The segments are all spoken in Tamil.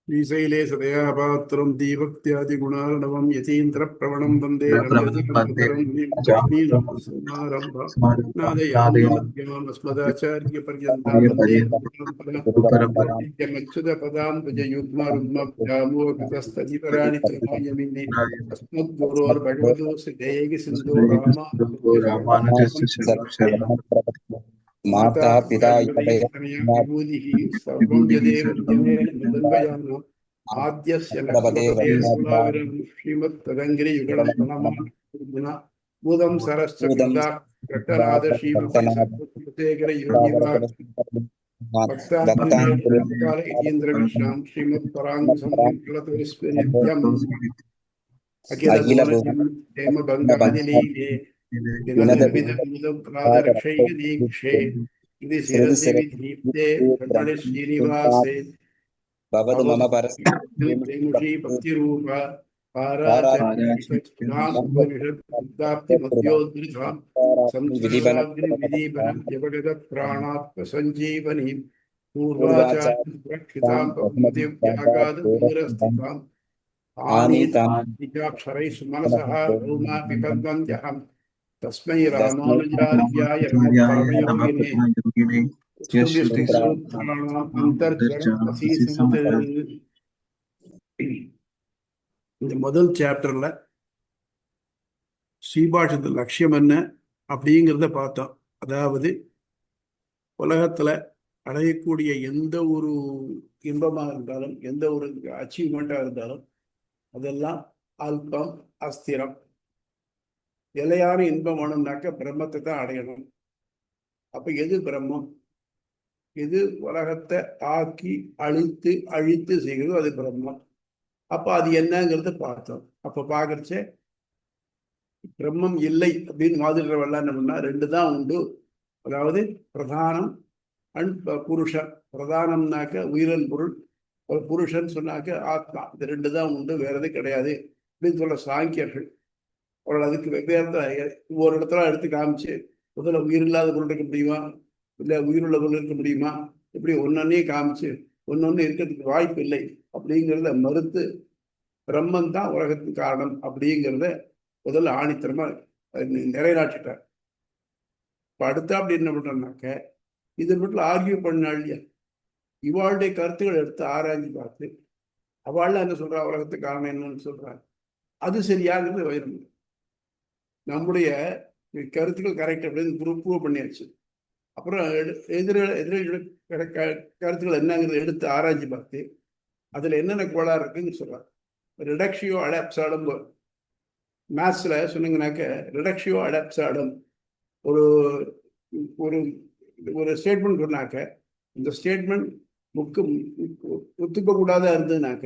श्रीशैले सदया पात्रं दीभक्त्यादिगुणार्णवं यतीन्द्रप्रवणं वन्दे रङ्गजानपरं लक्ष्मीनाथसमारम्भां नादयामुनमध्यमामस्मदाचार्यपर्यन्तां वन्दे गुरुपरम्परां नित्यमच्युतपदाम्बुजयुग्मरुग्मभ्यामोहकृतस्तदितराणि तृणायमिने अस्मद्गुरोर्भगवतोऽस्य दयैकसिन्धो रामानुजस्य माता पिता युवदयस्तनया विभूतिः सर्वं यदेव नियमेन मदन्वयानाम् आद्यस्य लक्ष्मणदेवकुलाविरं श्रीमत्तदङ्गिरियुगलं प्रणमामि भूतं सरश्च कृताकृतनाद श्रीमते सद्गुरुशेखर योगिवाक् भक्ताङ्काल इतीन्द्रमिश्रां श्रीमत्पराङ्गसंयुक्तनित्यम् अखिलभुवन हेमभङ्गादिलीले विनदविदमुदप्रादरक्षैकदीक्षे इति शिरसि विदीप्ते कण्ठे श्रीनिवासे भवतु मम प्रेमुषी भक्तिरूप पाराचर्योपनिषद्दाप्तिमद्योद्धृतां संसाराग्निविदीपनं जगदप्राणात्मसञ्जीवनीं पूर्वाचार्यसुरक्षितां पद्मदिव्यागाधमूलस्थिताम् आनीताक्षरैः सुमनसः रोमा पिबन्ध्यहम् तस्मै रामानुजार्याय नमः परमयोगिने இந்த முதல் சாப்டர்ல ஸ்ரீபாஷத்து லட்சியம் என்ன அப்படிங்கிறத பார்த்தோம். அதாவது உலகத்துல அடையக்கூடிய எந்த ஒரு இன்பமா இருந்தாலும் எந்த ஒரு அச்சீவ்மெண்டா இருந்தாலும் அதெல்லாம் அல்பம் அஸ்திரம். நிலையான இன்பம் வேணும்னாக்க பிரம்மத்தை தான் அடையணும். அப்ப எது பிரம்மம்? எது உலகத்தை ஆக்கி அழித்து அழித்து செய்கிறதோ அது பிரம்மம். அப்ப அது என்னங்கிறத பார்த்தோம். அப்ப பாக்குறச்சே பிரம்மம் இல்லை அப்படின்னு வாதிடுறவெல்லாம் என்ன பண்ணா ரெண்டு தான் உண்டு. அதாவது பிரதானம் அண்ட் புருஷன். பிரதானம்னாக்க உயிரல் பொருள், ஒரு புருஷன் சொன்னாக்க ஆத்மா. இது ரெண்டு தான் உண்டு, வேற எது கிடையாது அப்படின்னு சொல்ல சாங்கியர்கள். அவர்கள் அதுக்கு வெவ்வேறு ஒவ்வொரு இடத்துல எடுத்து காமிச்சு முதல்ல உயிர் இல்லாத பொருள் இருக்க முடியுமா, இல்லை உயிருள்ள பொருள் இருக்க முடியுமா, இப்படி ஒன்னொன்னே காமிச்சு ஒன்னொன்னு இருக்கிறதுக்கு வாய்ப்பு இல்லை அப்படிங்கிறத மறுத்து பிரம்மன் தான் உலகத்துக்கு காரணம் அப்படிங்கிறத முதல்ல ஆணித்தரமா நிறைநாட்டிட்டார். இப்ப அடுத்த அப்படி என்ன பண்றோம்னாக்க இதை மட்டும் ஆர்கியூ பண்ணா இல்லையா, இவாளுடைய கருத்துக்கள் எடுத்து ஆராய்ச்சி பார்த்து அவள் என்ன சொல்றா, உலகத்துக்கு காரணம் என்னன்னு சொல்றாங்க, அது சரியாகிறது வயிறு. நம்முடைய கருத்துக்கள் கரெக்ட் அப்படின்னு ப்ரூவ் பண்ணியாச்சு. அப்புறம் எதிரிகளோட கருத்துக்கள் என்னங்கிறத எடுத்து ஆராய்ச்சி பார்த்து அதுல என்னென்ன கோளாறு இருக்குன்னு சொல்றாங்க. ரிடக்ஷியோ அடாப்சாடம் மேத்ஸ்ல சொன்னீங்கன்னாக்க ரிடக்ஷியோ அடாப்சாடம் ஒரு ஒரு ஒரு ஸ்டேட்மெண்ட் சொன்னாக்க இந்த ஸ்டேட்மெண்ட் ஒத்துக்க கூடாதா இருந்ததுனாக்க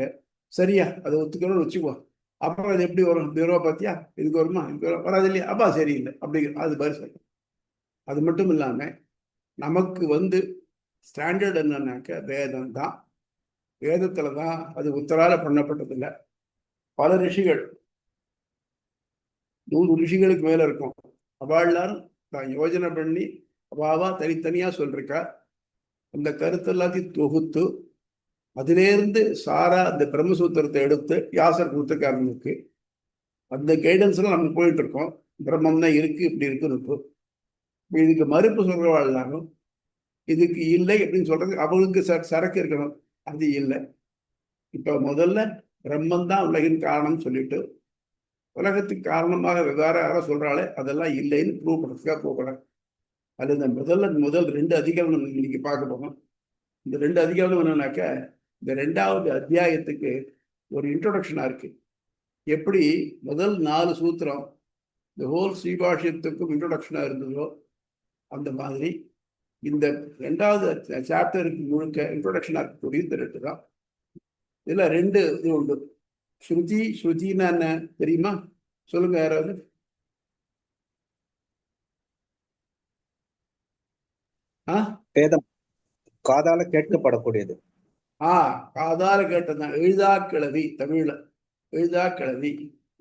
சரியா அதை ஒத்துக்கணும்னு வச்சுக்குவோம். அப்புறம் அது எப்படி வரும், பீரோ பார்த்தியா இதுக்கு வருமா, இதுக்கு வராது இல்லையா, அப்பா சரியில்லை அப்படிங்கிற அது மாதிரி சரி. அது மட்டும் இல்லாம நமக்கு ஸ்டாண்டர்ட் என்னன்னாக்க வேதம் தான். வேதத்துல தான் அது உத்தரால பண்ணப்பட்டதில்லை. பல ரிஷிகள் 100 ரிஷிகளுக்கு மேல இருக்கும். அவள்லாரும் தான் யோஜனை பண்ணி அவாவா தனித்தனியா சொல்லிருக்கா. அந்த கருத்து எல்லாத்தையும் தொகுத்து அதிலேருந்து சாரா அந்த பிரம்மசூத்திரத்தை எடுத்து வியாசர் கொடுத்துருக்காருக்கு. அந்த கைடன்ஸ்ல நம்ம போயிட்டு இருக்கோம். பிரம்மம் தான் இருக்கு, இப்படி இருக்குன்னு. இதுக்கு மறுப்பு சொல்றவாழ்னாலும் இதுக்கு இல்லை அப்படின்னு சொல்றது அவங்களுக்கு சரக்கு இருக்கணும், அது இல்லை. இப்ப முதல்ல பிரம்மன் தான் உலகின் காரணம் சொல்லிட்டு உலகத்துக்கு காரணமாக வெவ்வேறு சொல்றாளே அதெல்லாம் இல்லைன்னு ப்ரூவ் பண்ணுறதுக்காக போகலாம். அது இந்த முதல் 2 அதிகாரம் இன்னைக்கு பார்க்க போகணும். இந்த 2 அதிகாரம் என்னன்னாக்க இந்த 2வது அத்தியாயத்துக்கு ஒரு இன்ட்ரோடக்ஷனா இருக்கு. எப்படி முதல் 4 சூத்திரம் இந்த ஹோல் ஸ்ரீபாஷ்யத்துக்கும் இன்ட்ரோடக்ஷனா இருந்ததோ அந்த மாதிரி இந்த 2வது சாப்டருக்கு முழுக்க இன்ட்ரோடக்ஷனா இருக்கக்கூடிய இந்த 2 தான். இதுல 2 இது உண்டு. ஸ்ருதின்னா என்ன தெரியுமா? சொல்லுங்க யாராவது. வேதம் காதால கேட்கப்படக்கூடியது. காதால கேட்டதுதான் எழுதா கிளவி. தமிழ்ல எழுதா கிளவி.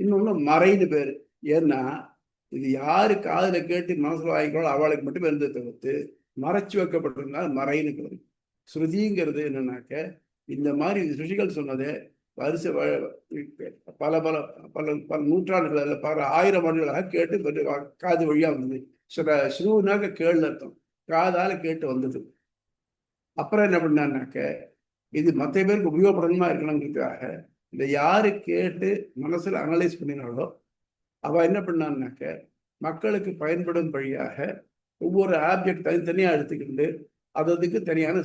இன்னொன்னு மறைன்னு பேரு. ஏன்னா இது யாரு காதுல கேட்டு மனசுல வாங்கிக்கோ அவளுக்கு மட்டும் இருந்ததை தவிர்த்து மறைச்சு வைக்கப்பட்டிருந்தால் மறைன்னு கிளவி. ஸ்ருதிங்கிறது என்னன்னாக்க இந்த மாதிரி ரிஷிகள் சொன்னது வருஷ பல பல பல பல நூற்றாண்டுகள் அல்ல பல ஆயிரம் ஆண்டுகளாக கேட்டு காது வழியா வந்தது. ஸ்ரூனாக்க கேள்னு அர்த்தம், காதால கேட்டு வந்தது. அப்புறம் என்ன பண்ணான்னாக்க இது மற்ற பேருக்கு உபயோகப்படணுமா இருக்கணுங்கிறதுக்காக இதை யாரு கேட்டு மனசுல அனலைஸ் பண்ணினாலோ அவ என்ன பண்ணான்னாக்க மக்களுக்கு பயன்படும் வழியாக ஒவ்வொரு ஆப்ஜெக்ட் தனித்தனியா எடுத்துக்கிட்டு அதுக்கு தனியான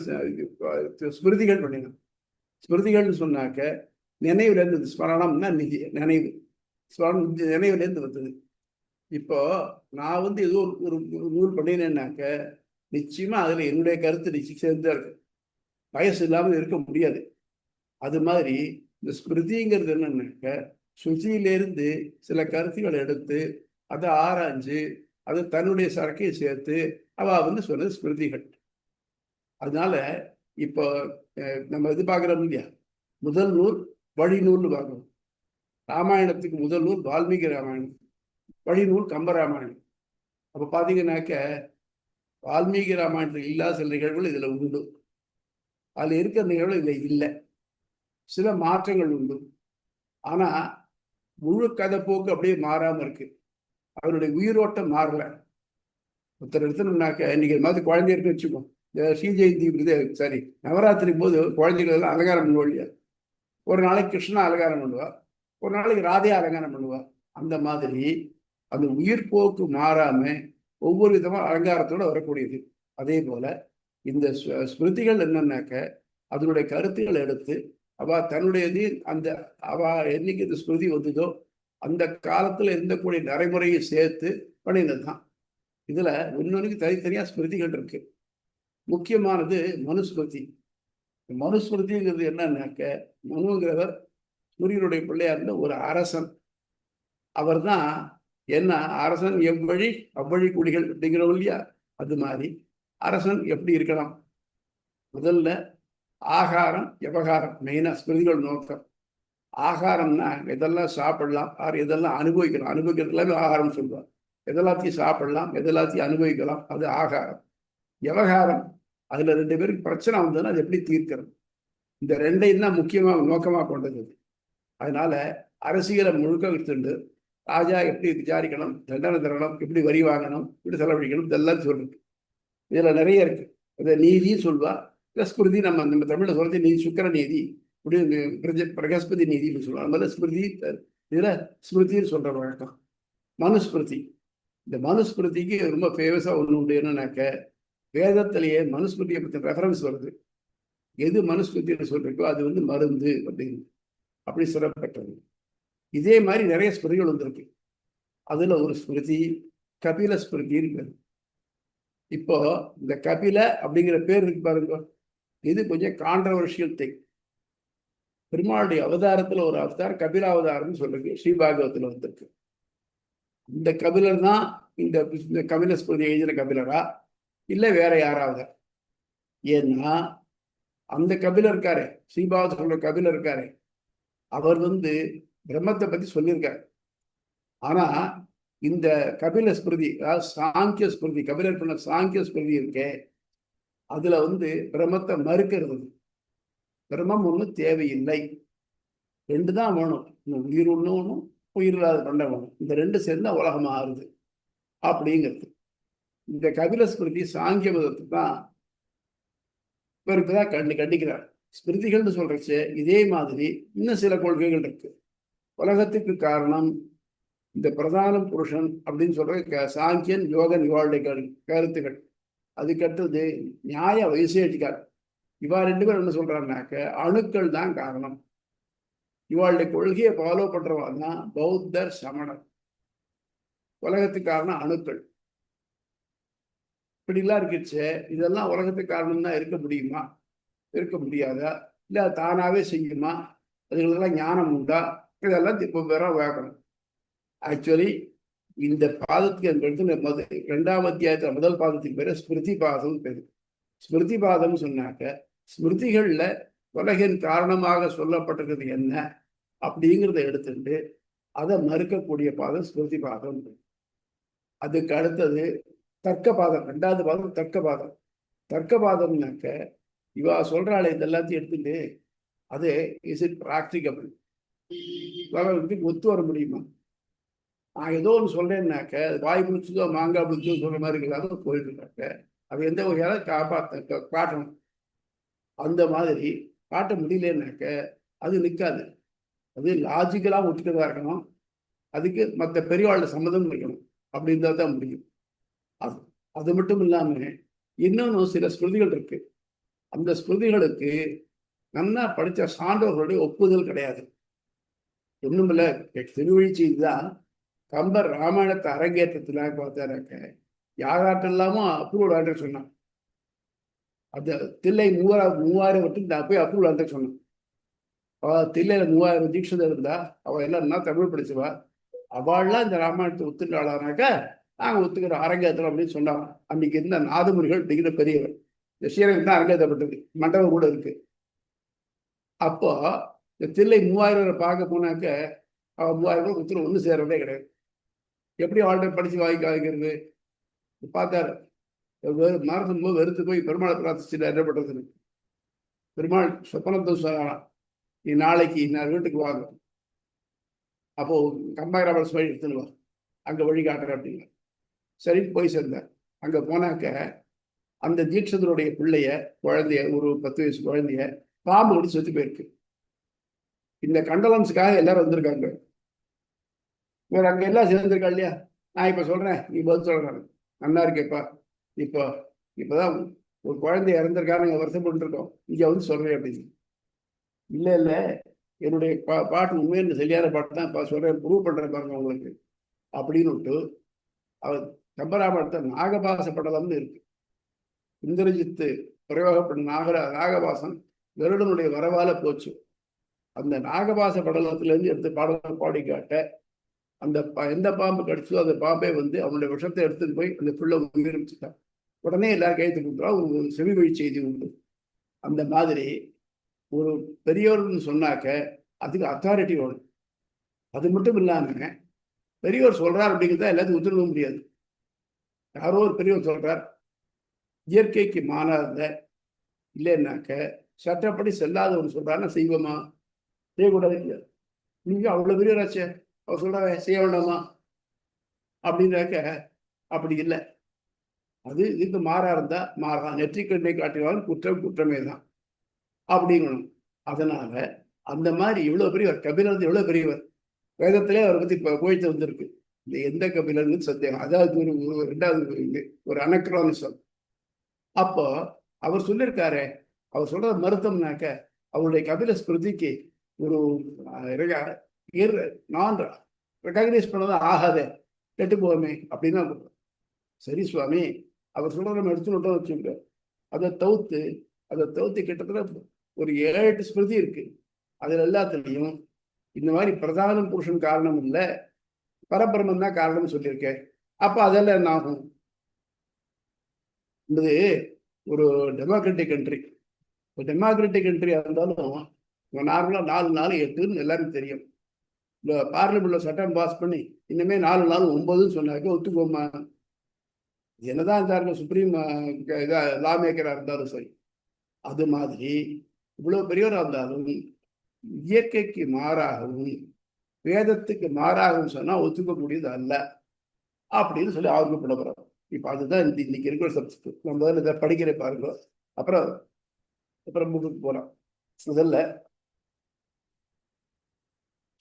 ஸ்மிருதிகள் பண்ணினான். ஸ்மிருதிகள்னு சொன்னாக்க நினைவுல இருந்து, ஸ்மரணம்னா நினைவு, ஸ்மரணம் நினைவுல இருந்து வந்தது. இப்போ நான் வந்து ஏதோ ஒரு நூல் பண்ணினேன்னாக்க நிச்சயமா அதுல என்னுடைய கருத்து நிச்சயம் சேர்ந்து இருக்கு, வயசு இல்லாமல் இருக்க முடியாது. அது மாதிரி இந்த ஸ்மிருதிங்கிறது என்னன்னாக்க சுச்சியிலிருந்து சில கருத்துக்களை எடுத்து அதை ஆராய்ஞ்சு அது தன்னுடைய சரக்கையை சேர்த்து அவ வந்து சொன்னது ஸ்மிருதிகள். அதனால இப்போ நம்ம இது பார்க்குறோம் இல்லையா, முதல் நூல் வழி நூல்னு பார்க்கணும். ராமாயணத்துக்கு முதல் நூல் வால்மீகி ராமாயணம், வழி நூல் கம்பராமாயணம். அப்போ பார்த்தீங்கன்னாக்க வால்மீகி ராமாயணத்தில் இல்லாத சில நிகழ்வுகள் இதில் உண்டு, அதில் இருக்கிற நிகழ்வு இதில் இல்லை, சில மாற்றங்கள் உண்டு. ஆனால் முழு கதை போக்கு அப்படியே மாறாமல் இருக்கு, அவருடைய உயிரோட்டம் மாறல. ஒருத்தர் எடுத்தோம்னாக்க இன்னைக்கு மாதிரி குழந்தை இருக்குன்னு வச்சுக்கோம், இந்த ஸ்ரீ ஜெயந்தி சரி நவராத்திரி போது குழந்தைகள் எல்லாம் அலங்காரம் பண்ணுவோம் இல்லையா, ஒரு நாளைக்கு கிருஷ்ணா அலங்காரம் பண்ணுவா, ஒரு நாளைக்கு ராதையா அலங்காரம் பண்ணுவா. அந்த மாதிரி அந்த உயிர் போக்கு மாறாம ஒவ்வொரு விதமா அலங்காரத்தோட வரக்கூடியது. அதே போல இந்த ஸ்மிருதிகள் என்னன்னாக்க அதனுடைய கருத்துக்களை எடுத்து அவ தன்னுடைய அந்த அவ என்னைக்கு இந்த ஸ்மிருதி வந்ததோ அந்த காலத்துல இருந்தக்கூடிய நடைமுறையை சேர்த்து பண்ணினது தான். இதுல ஒன்னொன்னுக்கு தனித்தனியா ஸ்மிருதிகள் இருக்கு. முக்கியமானது மனுஸ்மிருதி. மனுஸ்மிருதிங்கிறது என்னன்னாக்க மனுங்கிறவர் சூரியனுடைய பிள்ளையா இருந்த ஒரு அரசன். அவர் தான் என்ன, அரசன் எவ்வழி அவ்வழி குடிகள் அப்படிங்கிறோம் இல்லையா, அது மாதிரி அரசன் எப்படி இருக்கலாம். முதல்ல ஆகாரம் விவகாரம் மெயினா ஸ்மிருதிகள் நோக்கம். ஆகாரம்னா எதெல்லாம் சாப்பிடலாம், எதெல்லாம் அனுபவிக்கலாம், அனுபவிக்கிறது எல்லாமே ஆகாரம் சொல்லுவார். எதெல்லாத்தையும் சாப்பிடலாம், எதெல்லாத்தையும் அனுபவிக்கலாம், அது ஆகாரம். விவகாரம், அதுல ரெண்டு பேருக்கு பிரச்சனை வந்ததுன்னா அது எப்படி தீர்க்கிறது, இந்த ரெண்டையும் தான் முக்கியமாக நோக்கமாக கொண்டது. அதனால அரசியலை முழுக்க எடுத்துண்டு ராஜா எப்படி விசாரிக்கணும், தண்டனை தரணும், எப்படி வரி வாங்கணும், எப்படி செலவழிக்கணும், இதெல்லாம் சொல்றது. இதுல நிறைய இருக்கு. இதை நீதியும் சொல்வா, இல்லை ஸ்மிருதி, நம்ம தமிழ்ல சொல்றது நீதி, சுக்கர நீதி, இப்படி பிரகஸ்பதி நீதினு சொல்லுவாங்க. அதனால ஸ்மிருதி, இதுல ஸ்மிருதின்னு சொல்ற வழக்கம். மனுஸ்மிருதி, இந்த மனுஸ்மிருதிக்கு ரொம்ப ஃபேமஸா ஒன்று உண்டு. என்னன்னாக்க வேதத்திலேயே மனுஸ்மிருதியை பற்றி ரெஃபரன்ஸ் வருது. எது மனுஸ்மிருதின்னு சொல்றீங்களோ அது வந்து மருந்து அப்படின்னு அப்படி சொல்லப்பட்டது. இதே மாதிரி நிறைய ஸ்மிருதிகள் வந்திருக்கு. அதுல ஒரு ஸ்மிருதி கபில ஸ்மிருதின்னு. இப்போ இந்த கபில அப்படிங்கிற பேர் இருக்கு பாருங்க, இது கொஞ்சம் கான்ட்ரவர்ஷியல் திங். பெருமாளுடைய அவதாரத்துல ஒரு அவதாரம் கபில அவதாரம்னு சொல்றது ஸ்ரீபாகவத்துல வந்திருக்கு. இந்த கபிலர் தான் இந்த கபில ஸ்மிருதி எழுதின கபிலரா இல்லை வேற யாராவது? ஏன்னா அந்த கபிலர் இருக்காரு, ஸ்ரீபாகவத்தில் சொல்ற கபிலர் இருக்காரு, அவர் வந்து பிரம்மத்தை பத்தி சொல்லியிருக்காரு. ஆனா இந்த கபில ஸ்மிருதி, அதாவது சாங்கிய ஸ்மிருதி, கபிலர் பண்ண சாங்கிய ஸ்மிருதி இருக்கே, அதுல வந்து பிரம்மத்தை மறுக்கிறது. பிரம்மம் ஒண்ணு தேவையில்லை, ரெண்டு தான் வேணும், உயிர் ஒண்ணு ஒன்றும் உயிர் இல்லாத பண்ண வேணும், இந்த ரெண்டு சேர்ந்தா உலகம் ஆறுது அப்படிங்கிறது. இந்த கபில ஸ்மிருதி சாங்கிய மதத்தை தான் இவருக்குதான் கண்டிக்கிறார். ஸ்மிருதிகள்னு சொல்றச்சு இதே மாதிரி இன்னும் சில கொள்கைகள் இருக்கு. உலகத்துக்கு காரணம் இந்த பிரதான புருஷன் அப்படின்னு சொல்ற சாங்கியன் யோகன் இவாளுடைய கருத்துக்கள். அதுக்கடுத்தது நியாய வைசேஷிகர், இவா ரெண்டு பேரும் என்ன சொல்றாங்கனாக்க அணுக்கள் தான் காரணம். இவாளுடைய கொள்கையை ஃபாலோ பண்றவாள் தான் பௌத்தர் சமணர். உலகத்துக்கு காரணம் அணுக்கள். இப்படிலாம் இருக்குச்சு. இதெல்லாம் உலகத்துக்கு காரணம் தான் இருக்க முடியுமா, இருக்க முடியாதா, இல்லை தானாவே செய்யுமா, அதுகளெல்லாம் ஞானம் உண்டா, இதெல்லாம் இப்போ வேற வேகணும். ஆக்சுவலி இந்த பாதத்துக்கு என்பது 2ஆம் அத்தியாயத்துல முதல் பாதத்துக்கு பேரு ஸ்மிருதி பாதம் பேரு. ஸ்மிருதி பாதம் சொன்னாக்க ஸ்மிருதிகள்ல உலகின் காரணமாக சொல்லப்பட்டிருக்கிறது என்ன அப்படிங்கிறத எடுத்துட்டு அதை மறுக்கக்கூடிய பாதம் ஸ்மிருதி பாதம். அதுக்கு அடுத்தது தர்க்க பாதம், 2வது பாதம் தர்க்க பாதம். தர்க்க பாதம்னாக்க இவா சொல்றாள், இது எல்லாத்தையும் எடுத்துட்டு அது இஸ் இட் ப்ராக்டிகபிள்? ஒத்து வர முடியுமா? நான் ஏதோ ஒன்று சொல்றேன்னாக்க வாய் பிடிச்சதோ மாங்காய் பிடிச்சதோ சொல்ற மாதிரி இல்லாத போயிட்டு இருக்காக்க அது எந்த வகையால காட்டணும். அந்த மாதிரி காட்ட முடியலன்னாக்க அது நிற்காது. அது லாஜிக்கலாக ஒத்துக்கிறதா இருக்கணும். அதுக்கு மற்ற பெரியவாளோட சம்மதம் இருக்கணும். அப்படி இருந்தால் தான் முடியும். அது அது மட்டும் இல்லாம இன்னொன்று சில ஸ்மிருதிகள் இருக்கு. அந்த ஸ்மிருதிகளுக்கு நல்லா படித்த சான்றோர்களுடைய ஒப்புதல் கிடையாது. ஒண்ணுமில்ல, திருவழிச்சி தான் கம்பர் ராமாயணத்தை அரங்கேற்றத்துல பார்த்தாராக்க யாராட்டெல்லாமோ அப்ரூவல் ஆர்டர் சொன்னான். அந்த தில்லை 3000 மட்டும் நான் போய் அப்ரூவல் ஆர்டர் சொன்னான். தில்லையில 3000 தீட்சிதர் இருந்தா அவ எல்லாம்னா தமிழ் படிச்சுவா. அவள்லாம் இந்த ராமாயணத்தை ஒத்துட்டாளானாக்கா நாங்கள் ஒத்துக்கிறோம் அரங்கேற்றோம் அப்படின்னு சொன்னாங்க. அன்னைக்கு இருந்த நாதமுனிகள் அப்படிங்கிற பெரியவர். இந்த ஸ்ரீரங்கம் தான் அரங்கேற்றப்பட்டது, மண்டபம் கூட இருக்கு. அப்போ இந்த தில்லை 3000 பார்க்க போனாக்க அவ 3000 ஒருத்தர் ஒன்று சேர்றதே கிடையாது. எப்படி ஆர்டர் படிச்சு வாங்கிக்கிறது? பார்த்தாரு மறந்தும் போது வெறுத்து போய் பெருமாளை பிரார்த்திச்சுட்டு என்ன பண்றதுன்னு. பெருமாள் சொப்பனத்தை சொல்லலாம், நீ நாளைக்கு நான் வீட்டுக்கு வாங்க, அப்போ கம்பாயிராமல் வழி எடுத்துன்னு வா, அங்க வழி காட்டுறேன் அப்படிங்க. சரி போய் சேர்ந்தார். அங்க போனாக்க அந்த தீட்சிதருடைய பிள்ளைய குழந்தைய, ஒரு 10 வயசு குழந்தைய பாம்பு கடி செத்து போயிருக்கு. இந்த கண்டலன்ஸுக்காக எல்லாரும் வந்திருக்காங்க. இவர் அங்க எல்லாம் சேர்ந்திருக்கா இல்லையா? நான் இப்ப சொல்றேன், நீ பதில் சொல்றேன். நல்லா இருக்கேப்பா. இப்பதான் ஒரு குழந்தை இறந்திருக்காரு, வருத்தப்பட்டு இருக்கோம், இங்க வந்து சொல்றேன் அப்படின்னு. இல்ல இல்ல, என்னுடைய பாட்டு உண்மையான சரியான பாட்டு தான் சொல்றேன், ப்ரூவ் பண்றேன் பாருங்க உங்களுக்கு அப்படின்னு விட்டு அவர் கம்பராமாயணத்தை நாகபாச படலம்னு இருக்கு. இந்திரஜித்து பிரயோகப்பட்ட நாகபாசம் கருடனுடைய வரவால போச்சு. அந்த நாகபாச படலத்திலிருந்து எடுத்து பாடல் பாடி காட்ட அந்த எந்த பாம்பு கடிச்சோ அந்த பாம்பே வந்து அவனுடைய விஷத்தை எடுத்துட்டு போய் அந்த பிள்ளை உயிரிழந்துட்டான். உடனே எல்லாரும் கைத்து கொடுத்தா ஒரு செவி வழி செய்தி உண்டு. அந்த மாதிரி ஒரு பெரியோர்னு சொன்னாக்க அதுக்கு அத்தாரிட்டி வேணும். அது மட்டும் இல்லாம பெரியோர் சொல்றார் அப்படிங்கிறத எல்லாத்தையும் ஒத்துக்க முடியாது. யாரோ ஒரு பெரியவர் சொல்றார், இயற்கைக்கு மாறாத இல்லைன்னாக்க சட்டப்படி செல்லாதவன் சொல்றாருன்னா செய்வோமா? செய்யக்கூடாது இல்லையா? நீங்க அவ்வளவு பெரியவராச்சே, அவர் சொல்றாரு செய்ய வேண்டாமா அப்படின்னாக்க அப்படி இல்லை. அது இதுக்கு மாறா இருந்தா மாறா, நெற்றிக்கண்ணை காட்டினாலும் குற்றம் குற்றமே தான் அப்படிங்கணும். அதனால அந்த மாதிரி இவ்வளவு பெரியவர் கபிலர், எவ்வளவு பெரியவர், வேதத்திலே அவரை பத்தி போயிட்டு வந்திருக்கு. இந்த எந்த கபிலர்னு சந்தேகம். அதாவது ஒரு ரெண்டாவது ஒரு அனக்ரானிசம். அப்போ அவர் சொல்லியிருக்காரு, அவர் சொல்றத மறுத்தம்னாக்க அவருடைய கபில ஸ்மிருதிக்கு ஒரு நான் ரெகக்னைஸ் பண்ணதான் ஆகாதே, கெட்டு போவோமே அப்படின்னு தான். சரி சுவாமி, அவர் சொல்றத நம்ம எடுத்துட்டோம் வச்சுக்க, அதை தவிர்த்து கிட்டத்தட்ட ஒரு 7-8 ஸ்மிருதி இருக்கு. அதுல எல்லாத்துலையும் இந்த மாதிரி பிரதான புருஷன் காரணம் இல்லை, பரபிரமன் தான் காரணம் சொல்லியிருக்கேன். அப்ப அதெல்லாம் என்ன ஆகும்? இது ஒரு டெமோக்ராட்டிக் கண்ட்ரி. டெமோக்ராட்டிக் கண்ட்ரியா இருந்தாலும் நார்மலா 4 நாள் 8ன்னு எல்லாருக்கும் தெரியும். இந்த பார்லிமெண்ட்ல சட்டம் பாஸ் பண்ணி இன்னுமே 4 நாள் 9ன்னு சொன்னாக்க ஒத்துக்கோமா? என்னதான் இருந்தாலும் சுப்ரீம் லா மேக்கரா இருந்தாலும் சரி. அது மாதிரி இவ்வளவு பெரியவராக இருந்தாலும் இயற்கைக்கு மாறாகவும் வேதத்துக்கு மாறாகவும் சொன்னா ஒத்துக்கக்கூடியது அல்ல அப்படின்னு சொல்லி ஆர்வம் பண்ண போறோம். இப்ப அதுதான் இன்னைக்கு இருக்கிற சப்ஜெக்ட். நம்ம இதை படிக்கிற பாருங்க. அப்புறம் முன்னுக்கு போறோம். முதல்ல